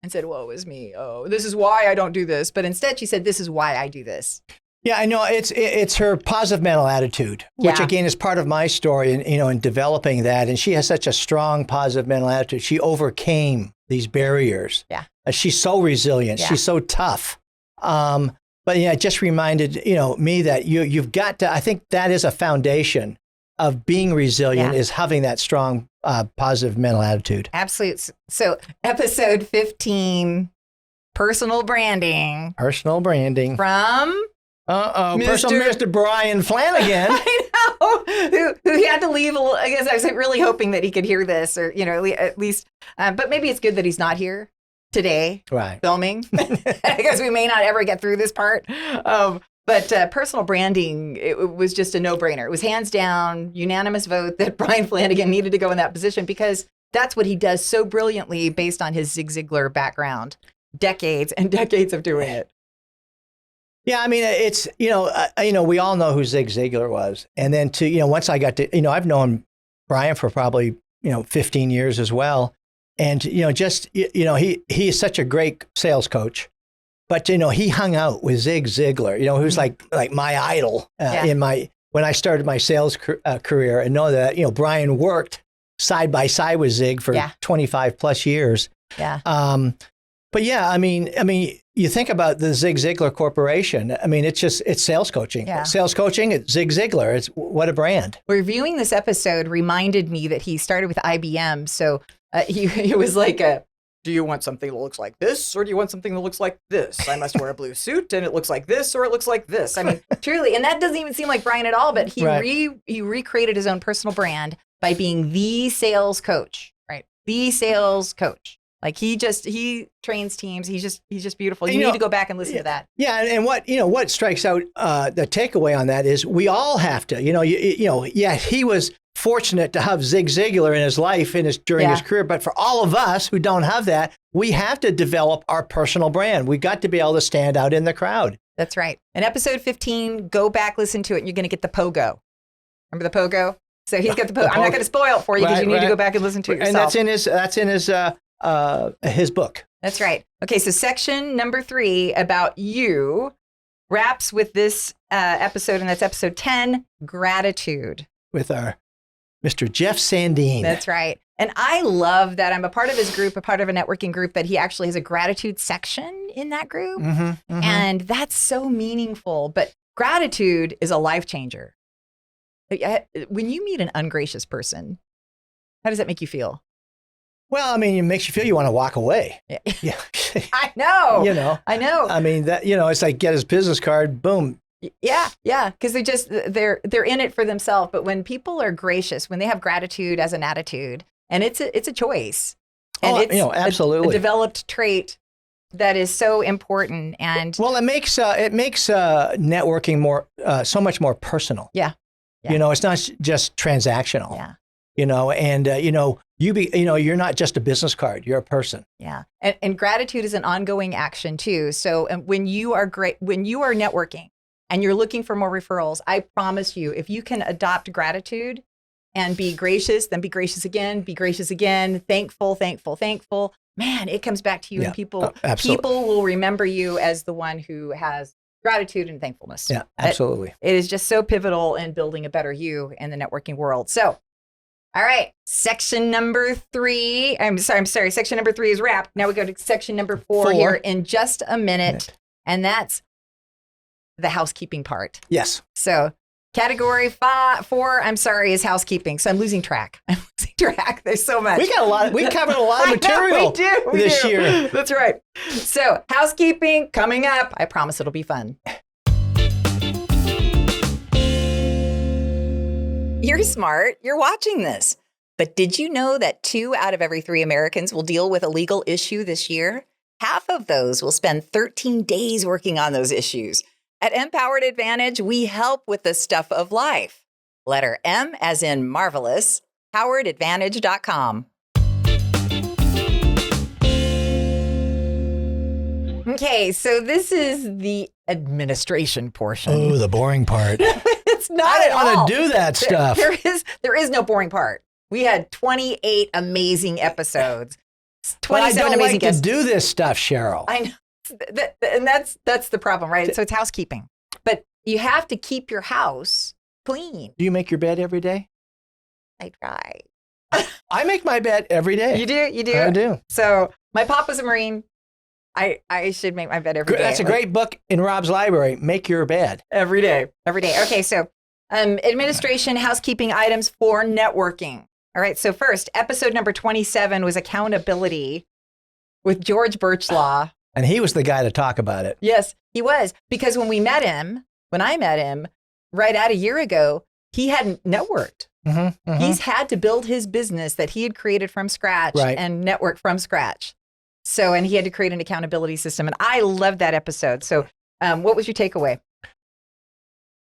And said, woe is me. Oh, this is why I don't do this. But instead she said, this is why I do this. Yeah, I know. It's her positive mental attitude, which again is part of my story in developing that. And she has such a strong positive mental attitude. She overcame these barriers. Yeah. She's so resilient. Yeah. She's so tough. But it just reminded, me that you've got to, I think that is a foundation of being resilient is having that strong positive mental attitude. Absolutely. So episode 15, personal branding. Personal branding. From? Personal Mr. Brian Flanagan. I know. Who had to leave. I guess I was really hoping that he could hear this, or at least. But maybe it's good that he's not here today, filming, because we may not ever get through this part. But personal branding, it was just a no-brainer. It was hands down, unanimous vote that Brian Flanagan needed to go in that position because that's what he does so brilliantly based on his Zig Ziglar background, decades and decades of doing it. Yeah, I mean, it's, we all know who Zig Ziglar was. And then once I got to, I've known Brian for probably, 15 years as well. And, he is such a great sales coach. But, he hung out with Zig Ziglar, who's like my idol when I started my sales career, and know that, Brian worked side by side with Zig for 25 plus years. Yeah. But yeah, I mean, you think about the Zig Ziglar Corporation. I mean, it's sales coaching. Yeah. Sales coaching, it's Zig Ziglar. It's what a brand. Reviewing this episode reminded me that he started with IBM. So he was like, do you want something that looks like this, or do you want something that looks like this? I must wear a blue suit, and it looks like this, or it looks like this. I mean, truly, and that doesn't even seem like Brian at all. But he recreated his own personal brand by being the sales coach, right? The sales coach. Like he trains teams. He's just beautiful. You need to go back and listen to that. Yeah, and what strikes out the takeaway on that is we all have to. He was fortunate to have Zig Ziglar in his life during his career, but for all of us who don't have that, we have to develop our personal brand. We got to be able to stand out in the crowd. That's right. In episode 15, go back, listen to it, and you're going to get the pogo. Remember the pogo? So he's got the pogo. I'm not going to spoil it for you because you need to go back and listen to it yourself. And that's in his book. That's right. Okay, so section number 3 about you wraps with this episode, and that's episode 10, gratitude. With our Mr. Jeff Sandine. That's right. And I love that I'm a part of his group, a part of a networking group, that he actually has a gratitude section in that group. Mm-hmm, mm-hmm. And that's so meaningful. But gratitude is a life changer. When you meet an ungracious person, how does that make you feel? Well, I mean, it makes you feel you want to walk away. Yeah. I know. You know, I know. I mean, that, you know, it's like get his business card, boom. Yeah, because they're in it for themselves. But when people are gracious, when they have gratitude as an attitude, and it's a choice, and it's absolutely a developed trait that is so important. And well, it makes networking more so much more personal. Yeah. You know, it's not just transactional. Yeah. You know, and you're not just a business card. You're a person. Yeah, and gratitude is an ongoing action too. So when you are networking and you're looking for more referrals, I promise you, if you can adopt gratitude and be gracious, then be gracious again, thankful, man, it comes back to you, and people will remember you as the one who has gratitude and thankfulness. Yeah, absolutely. It is just so pivotal in building a better you in the networking world. So, all right, section number 3. Section number 3 is wrapped. Now we go to section number 4 here in just a minute, and that's the housekeeping part. Yes. So category 4, is housekeeping. So I'm losing track. There's so much. We covered a lot of material this year. That's right. So housekeeping coming up. I promise it'll be fun. You're smart. You're watching this. But did you know that 2 out of every 3 Americans will deal with a legal issue this year? Half of those will spend 13 days working on those issues. At Empowered Advantage, we help with the stuff of life. Letter M as in marvelous, poweredadvantage.com. Okay, so this is the administration portion. Oh, the boring part. It's not I at all. don't want to do that stuff. There is no boring part. We had 28 amazing episodes. But I 27 don't amazing like guests. to do this stuff, Cheryl. I know. And that's the problem, right? So it's housekeeping. But you have to keep your house clean. Do you make your bed every day? I try. I make my bed every day. You do? You do? I do. So my papa's a Marine. I should make my bed every day. That's a great book in Rob's library. Make your bed. Every day. Every day. Okay, so administration, housekeeping items for networking. All right, so first, episode number 27 was accountability with George Birchlaw. And he was the guy to talk about it. Yes, he was. Because when I met him right at a year ago, he hadn't networked. Mm-hmm, mm-hmm. He's had to build his business that he had created from scratch and network from scratch. So, and he had to create an accountability system. And I loved that episode. So what was your takeaway?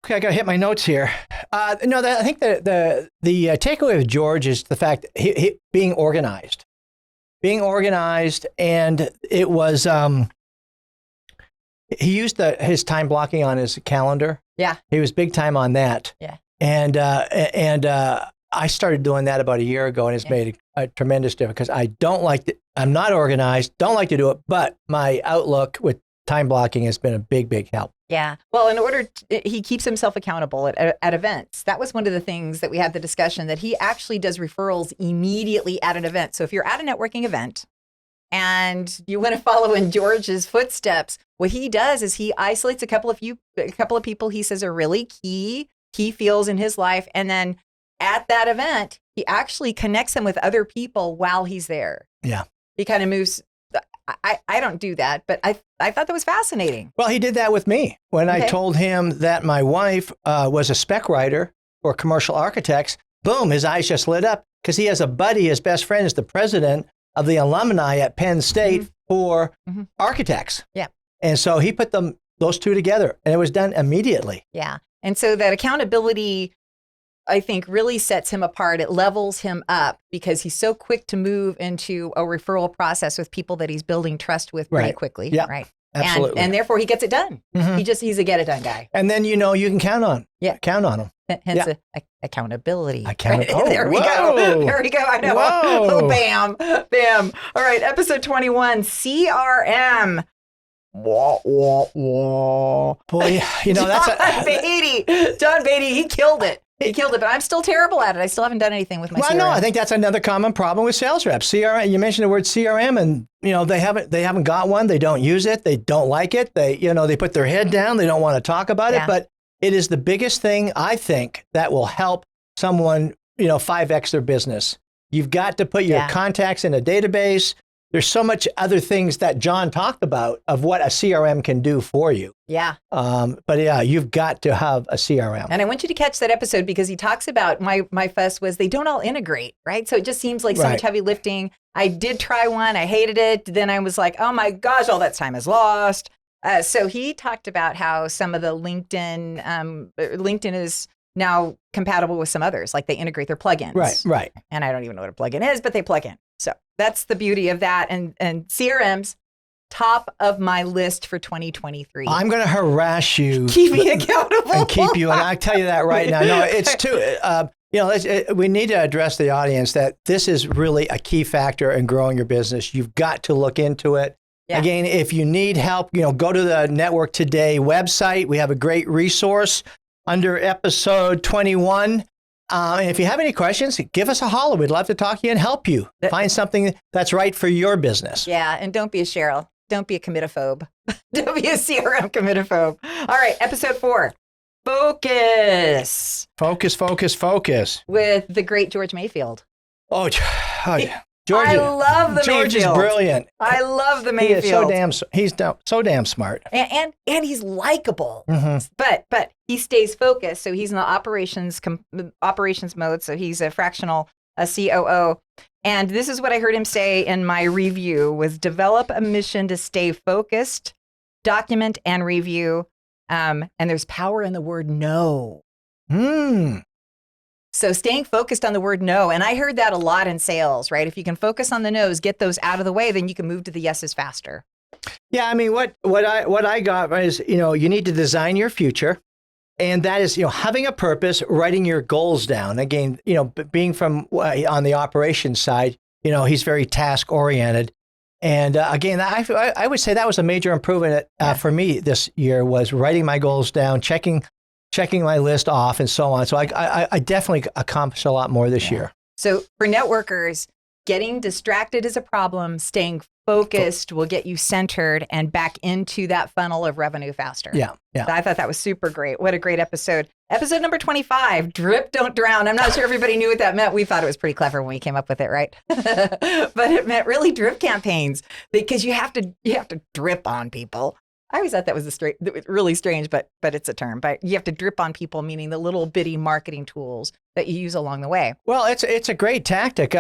Okay, I got to hit my notes here. I think the takeaway with George is the fact he being organized. Being organized, and it was he used his time blocking on his calendar. Yeah, he was big time on that. Yeah, and I started doing that about a year ago, and it's made a tremendous difference because I'm not organized, don't like to do it, but my outlook with time blocking has been a big help. Yeah. Well, he keeps himself accountable at events. That was one of the things that we had the discussion, that he actually does referrals immediately at an event. So if you're at a networking event and you want to follow in George's footsteps, what he does is he isolates a couple of people he says are really key feels in his life. And then at that event, he actually connects them with other people while he's there. Yeah. He kind of moves. I don't do that, but I thought that was fascinating. Well, he did that with me when I told him that my wife was a spec writer for commercial architects. Boom, his eyes just lit up because he has a buddy, his best friend is the president of the alumni at Penn State for architects. Yeah. And so he put those two together, and it was done immediately. Yeah. And so that accountability, I think, really sets him apart. It levels him up because he's so quick to move into a referral process with people that he's building trust with pretty quickly. Yeah, right. Absolutely. And therefore he gets it done. Mm-hmm. He's a get it done guy. And then, you can count on him. Hence accountability. Oh, there we go. There we go. I know. Oh, bam. All right. Episode 21, CRM. Wah, wah, wah. Boy, John Beatty, he killed it. But I'm still terrible at it. I still haven't done anything with my CRM. No, I think that's another common problem with sales reps. CRM, you mentioned the word CRM, and they haven't got one. They don't use it. They don't like it. They put their head down. They don't want to talk about it. But it is the biggest thing, I think, that will help someone 5x their business. You've got to put your Yeah. contacts in a database. There's so much other things that John talked about of what a CRM can do for you. Yeah. But yeah, you've got to have a CRM. And I want you to catch that episode because he talks about my fuss was they don't all integrate, right? So it just seems like so much Right. heavy lifting. I did try one. I hated it. Then I was like, oh my gosh, all that time is lost. So he talked about how some of the LinkedIn is now compatible with some others, like they integrate their plugins. Right. And I don't even know what a plugin is, but they plug in. So that's the beauty of that. And CRM's top of my list for 2023. I'm going to harass you. Keep me accountable. And keep you, and I tell you that right now. No, it's too, we need to address the audience that this is really a key factor in growing your business. You've got to look into it. Yeah. Again, if you need help, go to the Network Today website. We have a great resource under episode 21. And if you have any questions, give us a holler. We'd love to talk to you and help you find something that's right for your business. Yeah, and don't be a Cheryl. Don't be a committophobe. Don't be a CRM committophobe. All right, episode 4, Focus, Focus. with the great George Mayfield. Oh, George. I love the George Mayfield. is brilliant. I love the He is Mayfield. so damn smart. And he's likable. Mhm. But he stays focused. So he's in the operations mode. So he's a fractional COO. And this is what I heard him say in my review: was develop a mission to stay focused, document and review. And there's power in the word no. So staying focused on the word no. And I heard that a lot in sales, right? If you can focus on the no's, get those out of the way, then you can move to the yeses faster. Yeah, I mean, what I got is, you need to design your future. And that is, having a purpose, writing your goals down. Again, being from on the operations side, he's very task oriented. And again, I would say that was a major improvement for me this year, was writing my goals down, checking my list off, and so on. So I definitely accomplished a lot more this year. So for networkers, getting distracted is a problem. Staying focused will get you centered and back into that funnel of revenue faster. Yeah. I thought that was super great. What a great episode. Episode number 25, Drip, Don't Drown. I'm not sure everybody knew what that meant. We thought it was pretty clever when we came up with it, right? But it meant really drip campaigns, because you have to drip on people. I always thought that was really strange, but it's a term. But you have to drip on people, meaning the little bitty marketing tools that you use along the way. Well, it's a great tactic.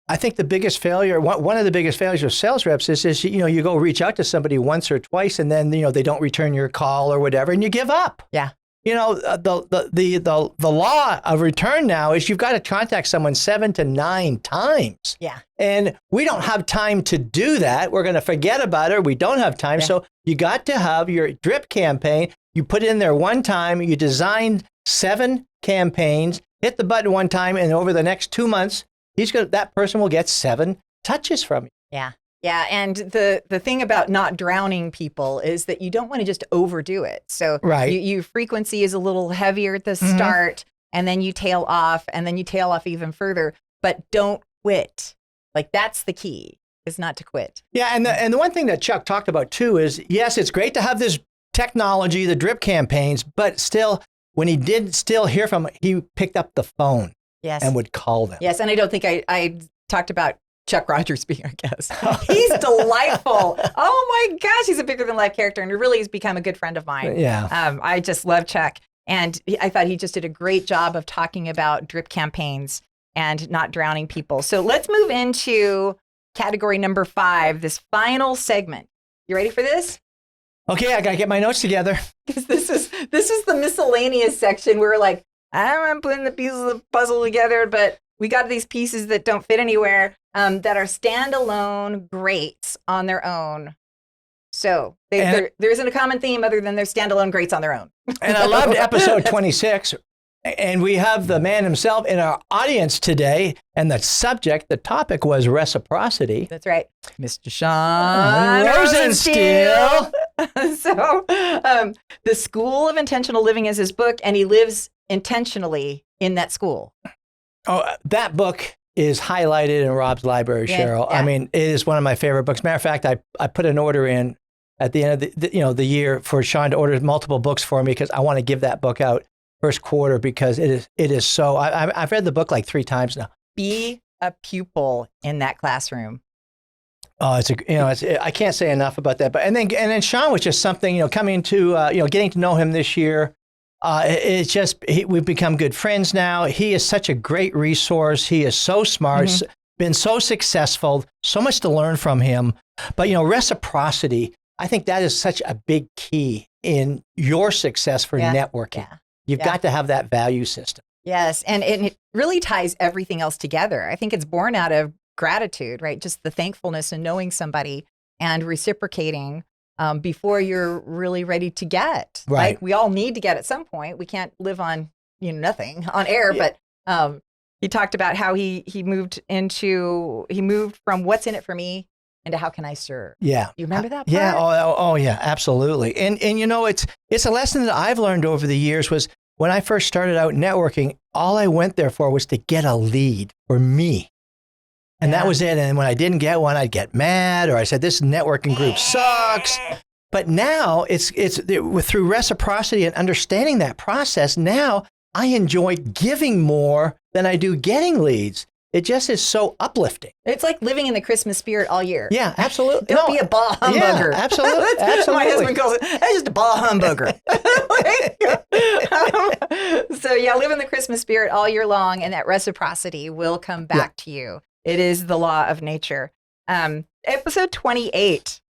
I think the biggest failure, one of the biggest failures of sales reps is you go reach out to somebody once or twice, and then they don't return your call or whatever, and you give up. Yeah. The law of return now is you've got to contact someone 7 to 9 times. Yeah. And we don't have time to do that. We're going to forget about it. We don't have time. Yeah. So you got to have your drip campaign. You put it in there one time. You design 7 campaigns, hit the button one time, and over the next 2 months, that person will get 7 touches from you. Yeah. Yeah. And the thing about not drowning people is that you don't want to just overdo it. So Right. your frequency is a little heavier at the start, and then you tail off, and then you tail off even further, but don't quit. Like, that's the key, is not to quit. Yeah, and the one thing that Chuck talked about too is, yes, it's great to have this technology, the drip campaigns, but still, when he did still hear from, he picked up the phone Yes. and would call them. Yes. And I don't think I talked about Chuck Rogers being our guest. He's delightful. Oh my gosh, he's a bigger than life character, and he really has become a good friend of mine. Yeah. I just love Chuck. And I thought he just did a great job of talking about drip campaigns and not drowning people. So let's move into category number 5, this final segment. You ready for this? Okay, I got to get my notes together. Because this is the miscellaneous section where we're like, I'm putting the pieces of the puzzle together, but we got these pieces that don't fit anywhere, that are standalone greats on their own. So there isn't a common theme other than they're standalone greats on their own. And I loved episode 26. And we have the man himself in our audience today. And the topic was reciprocity. That's right. Mr. Sean Rosensteel. So The School of Intentional Living is his book, and he lives intentionally in that school. Oh, that book is highlighted in Rob's library, Cheryl. Yeah. I mean, it is one of my favorite books. Matter of fact, I put an order in at the end of the year for Sean to order multiple books for me, because I want to give that book out first quarter, because it is so. I've read the book like 3 times now. be a pupil in that classroom. Oh, I can't say enough about that. But and then Sean was just something, coming to, getting to know him this year. It's just we've become good friends now. He is such a great resource. He is so smart, been so successful, so much to learn from him. But reciprocity, I think that is such a big key in your success for networking. Yeah. You've got to have that value system. Yes, and it really ties everything else together. I think it's born out of gratitude, right? Just the thankfulness and knowing somebody and reciprocating before you're really ready to get. Right. Like we all need to get at some point. We can't live on nothing on air. Yeah. But he talked about how he moved from what's in it for me into how can I serve. Yeah. You remember that part? Yeah. Oh yeah, absolutely. And it's a lesson that I've learned over the years was when I first started out networking, all I went there for was to get a lead for me. And that was it. And when I didn't get one, I'd get mad, or I said, this networking group sucks. But now it's through reciprocity and understanding that process. Now I enjoy giving more than I do getting leads. It just is so uplifting. It's like living in the Christmas spirit all year. Yeah, absolutely. Don't be a ball humbugger. Yeah, absolutely. Absolutely. My husband calls it, it's just a ball humbugger. So live in the Christmas spirit all year long, and that reciprocity will come back to you. It is the law of nature. Episode 28.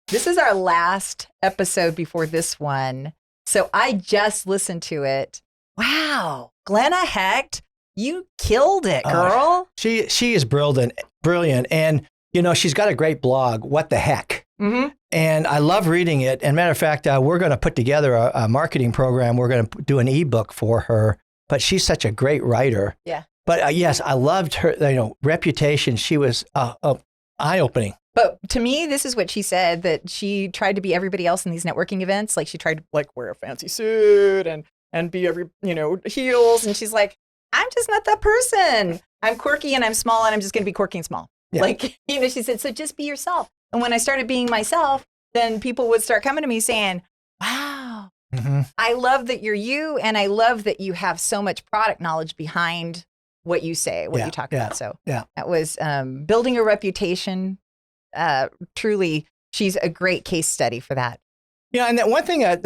This is our last episode before this one. So I just listened to it. Wow. Glenna Hecht, you killed it, girl. She is brilliant. And, she's got a great blog, What the Heck? Mm-hmm. And I love reading it. And matter of fact, we're going to put together a marketing program. We're going to do an ebook for her. But she's such a great writer. Yeah. But yes, I loved her, reputation. She was eye-opening. But to me, this is what she said, that she tried to be everybody else in these networking events. Like she tried to wear a fancy suit and be heels. And she's like, I'm just not that person. I'm quirky and I'm small and I'm just going to be quirky and small. Yeah. Like, she said, so just be yourself. And when I started being myself, then people would start coming to me saying, wow, I love that you're you. And I love that you have so much product knowledge behind what you say, what you talk about. So that was building a reputation. Truly, she's a great case study for that. And that one thing, a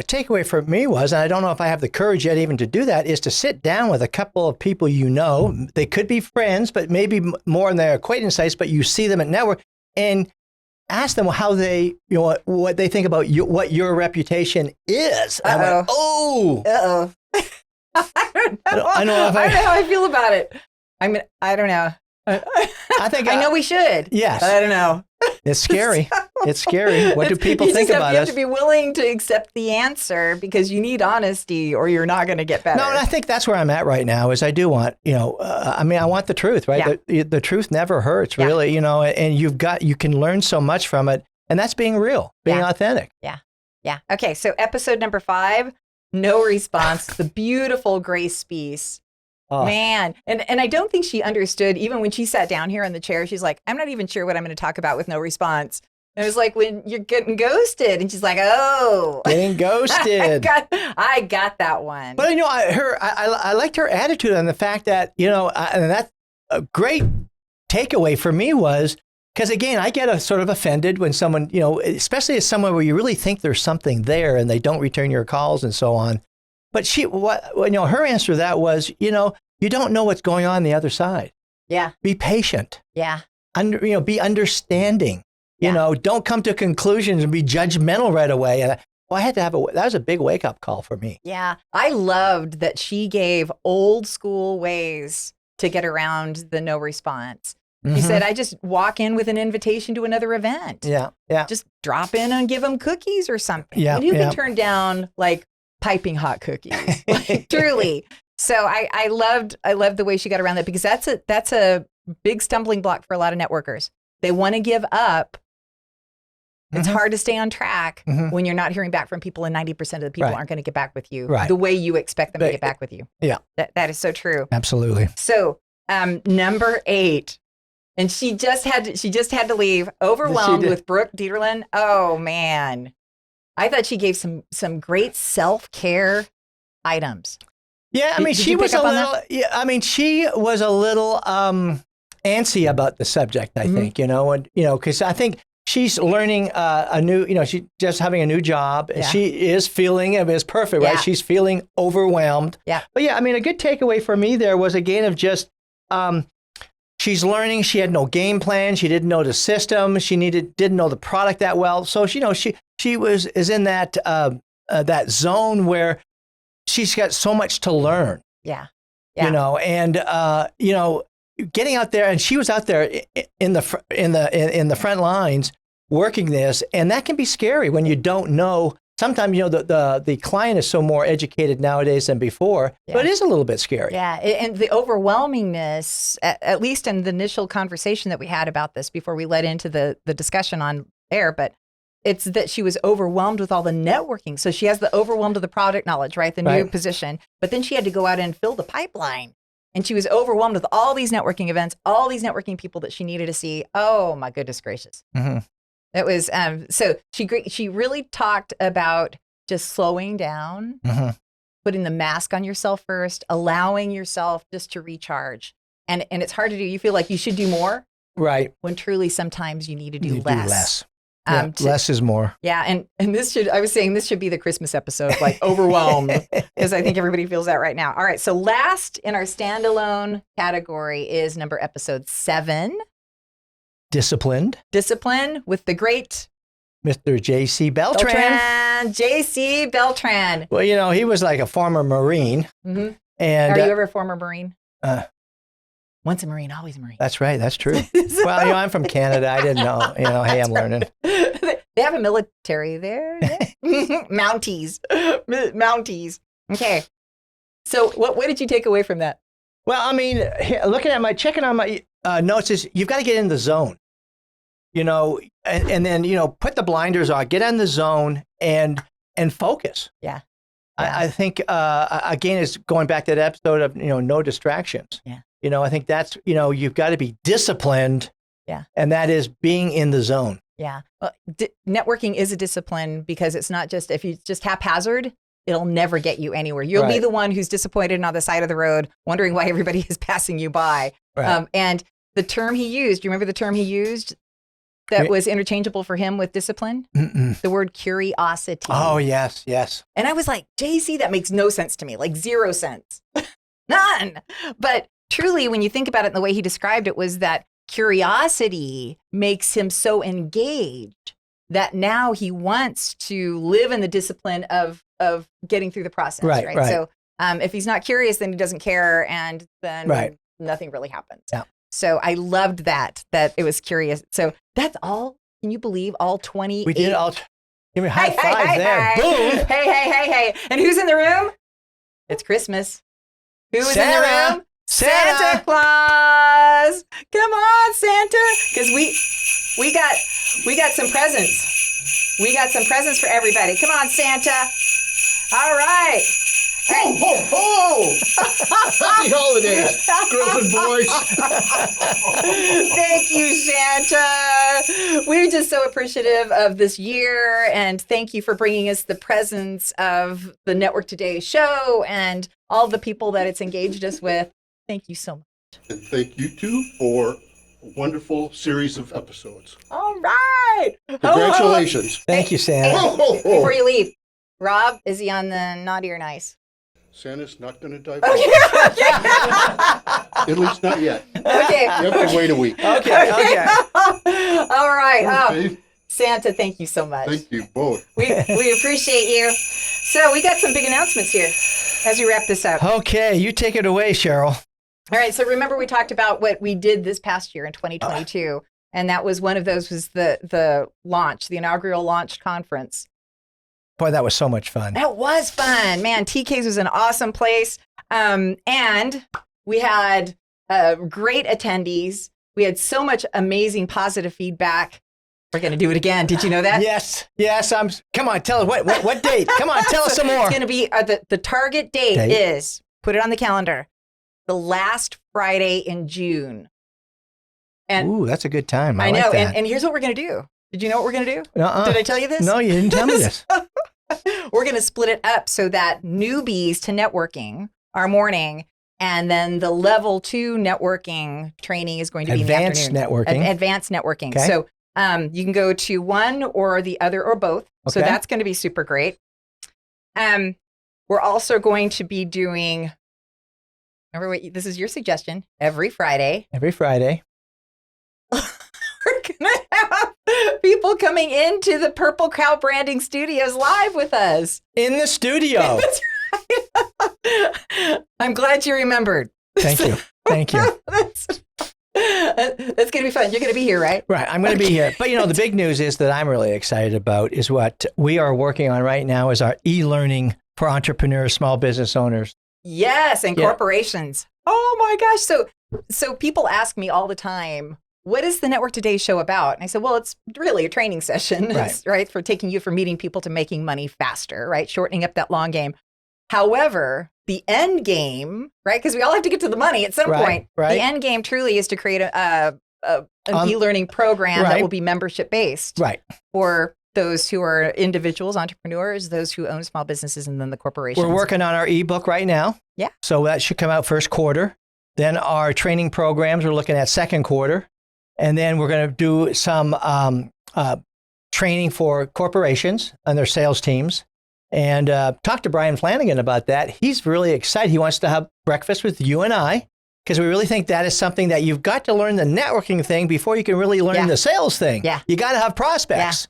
takeaway for me was, and I don't know if I have the courage yet even to do that, is to sit down with a couple of people They could be friends, but maybe more in their acquaintance sites, but you see them at network, and ask them how they, what they think about what your reputation is. I went, Uh-oh. I don't know. I don't know how I feel about it. I don't know. I know we should. Yes. But I don't know. It's scary. It's scary. What do people think about us? You have to be willing to accept the answer because you need honesty or you're not going to get better. No, and I think that's where I'm at right now is I do want, I want the truth, right? Yeah. The truth never hurts, really, and you can learn so much from it. And that's being real, being authentic. Yeah. Yeah. Okay. So episode number 5, no response, the beautiful Grace Spees. Oh. Man. And I don't think she understood, even when she sat down here in the chair, she's like, I'm not even sure what I'm going to talk about with no response. And it was like when you're getting ghosted. And she's like, oh. Getting ghosted. I got that one. But, I liked her attitude on the fact that, and that's a great takeaway for me was, because again, I get sort of offended when someone, especially as someone where you really think there's something there and they don't return your calls and so on. But her answer to that was, you don't know what's going on the other side. Yeah. Be patient. Yeah. Be understanding. Don't come to conclusions and be judgmental right away. And I had to that was a big wake up call for me. Yeah. I loved that she gave old school ways to get around the no response. She said, I just walk in with an invitation to another event. Yeah. Yeah. Just drop in and give them cookies or something. Yeah. And you can turn down piping hot cookies, truly. So I loved the way she got around that because that's a big stumbling block for a lot of networkers. They want to give up. It's hard to stay on track when you're not hearing back from people and 90% of the people aren't going to get back with you the way you expect them to get back with you. Yeah. That is so true. Absolutely. So number 8, and she just had to leave, overwhelmed with Brooke Dieterlen. Oh man. I thought she gave some great self-care items. Yeah, I mean, Did she you pick was a up on little. that? Yeah, I mean, she was a little antsy about the subject. I think because I think she's learning a new. She's just having a new job, and Yeah. she is feeling. I mean, it's perfect, right? Yeah. She's feeling overwhelmed. Yeah. But yeah, I mean, a good takeaway for me there was again of just. She's learning. She had no game plan. She didn't know the system. She didn't know the product that well. So she is in that that zone where she's got so much to learn. Yeah. And getting out there, and she was out there in the front lines working this, and that can be scary when you don't know. Sometimes the client is so more educated nowadays than before, but it is a little bit scary. Yeah, and the overwhelmingness, at least in the initial conversation that we had about this before we led into the discussion on air, but it's that she was overwhelmed with all the networking. So she has the overwhelmed of the product knowledge, right? The new position, but then she had to go out and fill the pipeline. And she was overwhelmed with all these networking events, all these networking people that she needed to see. Oh my goodness gracious. Mm-hmm. It was so she really talked about just slowing down, putting the mask on yourself first, allowing yourself just to recharge. And it's hard to do. You feel like you should do more, right? When truly sometimes you need to do You less. do less. Less is more. Yeah, and I was saying this should be the Christmas episode, like overwhelmed, because I think everybody feels that right now. All right, so last in our standalone category is episode 7. Disciplined. Discipline with the great Mr. J.C. Beltran. J.C. Beltran. Well, he was like a former Marine. Mm-hmm. And are you ever a former Marine? Once a Marine, always a Marine. That's right. That's true. Well, I'm from Canada. I didn't know. Hey, I'm learning. They have a military there. Yeah? Mounties. Okay. So what did you take away from that? Well, I mean, checking on my notes is you've got to get in the zone, and then, put the blinders on, get in the zone and focus. Yeah. I think, again, it's going back to that episode of, no distractions. Yeah. I think that's, you've got to be disciplined. Yeah. And that is being in the zone. Yeah. Well, networking is a discipline because it's not just, if you just haphazard, it'll never get you anywhere. You'll be the one who's disappointed and on the side of the road, wondering why everybody is passing you by. Right. And the term he used, do you remember the term he used that was interchangeable for him with discipline? Mm-mm. The word curiosity. Oh, yes, yes. And I was like, JC, that makes no sense to me, like 0 sense. None. But truly, when you think about it, and the way he described it was that curiosity makes him so engaged that now he wants to live in the discipline of getting through the process. Right. So if he's not curious, then he doesn't care, and then nothing really happens. Yeah. So I loved that it was curious. So that's all. Can you believe all 28? We did all. Give me a high five there. Boom. Hey. And who's in the room? It's Christmas. Who is in the room? Santa Claus. Come on, Santa. Because we got some presents. We got some presents for everybody. Come on, Santa. All right. Ho, ho, ho! Happy holidays, girls and boys. Thank you, Santa. We're just so appreciative of this year, and thank you for bringing us the presence of the Network Today show and all the people that it's engaged us with. Thank you so much. And thank you, too, for a wonderful series of episodes. All right. Congratulations. Thank you, Santa. Ho, ho, ho. Before you leave, Rob, is he on the naughty or nice? Santa's not going to die. Okay. At least not yet. Okay. You have to wait a week. Okay. All right. Okay. Santa, thank you so much. Thank you both. We appreciate you. So we got some big announcements here as we wrap this up. Okay, you take it away, Cheryl. All right. So remember we talked about what we did this past year in 2022. And that was one of those was the launch, the inaugural launch conference. Boy, that was so much fun. That was fun. Man, TK's was an awesome place. And we had great attendees. We had so much amazing positive feedback. We're going to do it again. Did you know that? Yes. Come on, tell us what date? Come on, tell us some more. It's going to be the target date is, put it on the calendar, the last Friday in June. And ooh, that's a good time. I know. like that. And here's what we're going to do. Did you know what we're going to do? Uh-uh. Did I tell you this? No, you didn't tell me this. We're going to split it up so that newbies to networking our morning. And then the level 2 networking training is going to be Advanced in the afternoon. networking. Advanced networking. Okay. So you can go to one or the other or both. So Okay. that's going to be super great. We're also going to be doing, remember what, this is your suggestion, every Friday. Every Friday. We're going to have people coming into the Purple Cow Branding Studios live with us. In the studio. That's right. I'm glad you remembered. Thank you. Thank you. That's going to be fun. You're going to be here, right? Right. I'm going to be here. But, the big news is that I'm really excited about is what we are working on right now is our e-learning for entrepreneurs, small business owners. Yes, and Yeah. corporations. Oh my gosh. So people ask me all the time, what is the Network Today show about? And I said, well, it's really a training session, Right. right? For taking you from meeting people to making money faster, right? Shortening up that long game. However, the end game, right? Because we all have to get to the money at some Right, point. right. The end game truly is to create an e-learning program that right. will be membership based Right. for those who are individuals, entrepreneurs, those who own small businesses, and then the corporations. We're working on our ebook right now. Yeah. So that should come out first quarter. Then our training programs, we're looking at second quarter. And then we're going to do some training for corporations and their sales teams. And talk to Brian Flanagan about that. He's really excited. He wants to have breakfast with you and I because we really think that is something that you've got to learn the networking thing before you can really learn Yeah. the sales thing. Yeah. You got to have prospects.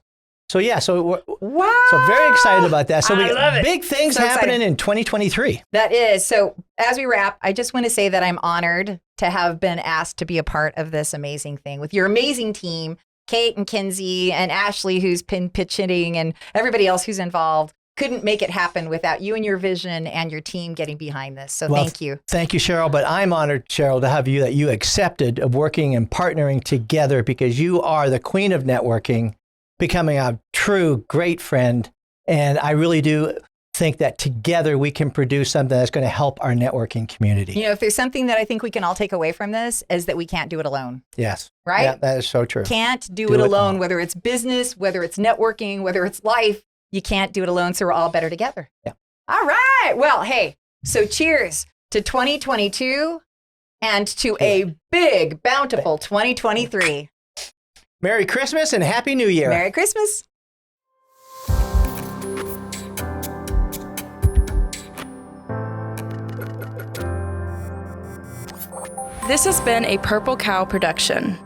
So we're Wow. so very excited about that. So I we love it. big things So happening excited. in 2023. That is. So as we wrap, I just want to say that I'm honored to have been asked to be a part of this amazing thing with your amazing team, Kate and Kinsey and Ashley, who's been pitching, and everybody else who's involved. Couldn't make it happen without you and your vision and your team getting behind this. So Well, thank you. Thank you, Cheryl. But I'm honored, Cheryl, to have you that you accepted of working and partnering together because you are the queen of networking, becoming a true great friend. And I really do think that together we can produce something that's going to help our networking community. You know, if there's something that I think we can all take away from this is that we can't do it alone, Yes. right? Yeah, that is so true. Can't do Do it it alone, alone. whether it's business, whether it's networking, whether it's life. You can't do it alone. So we're all better together. Yeah. All right. Well, hey, so cheers to 2022 and to a big, bountiful 2023. Merry Christmas and Happy New Year. Merry Christmas. This has been a Purple Cow production.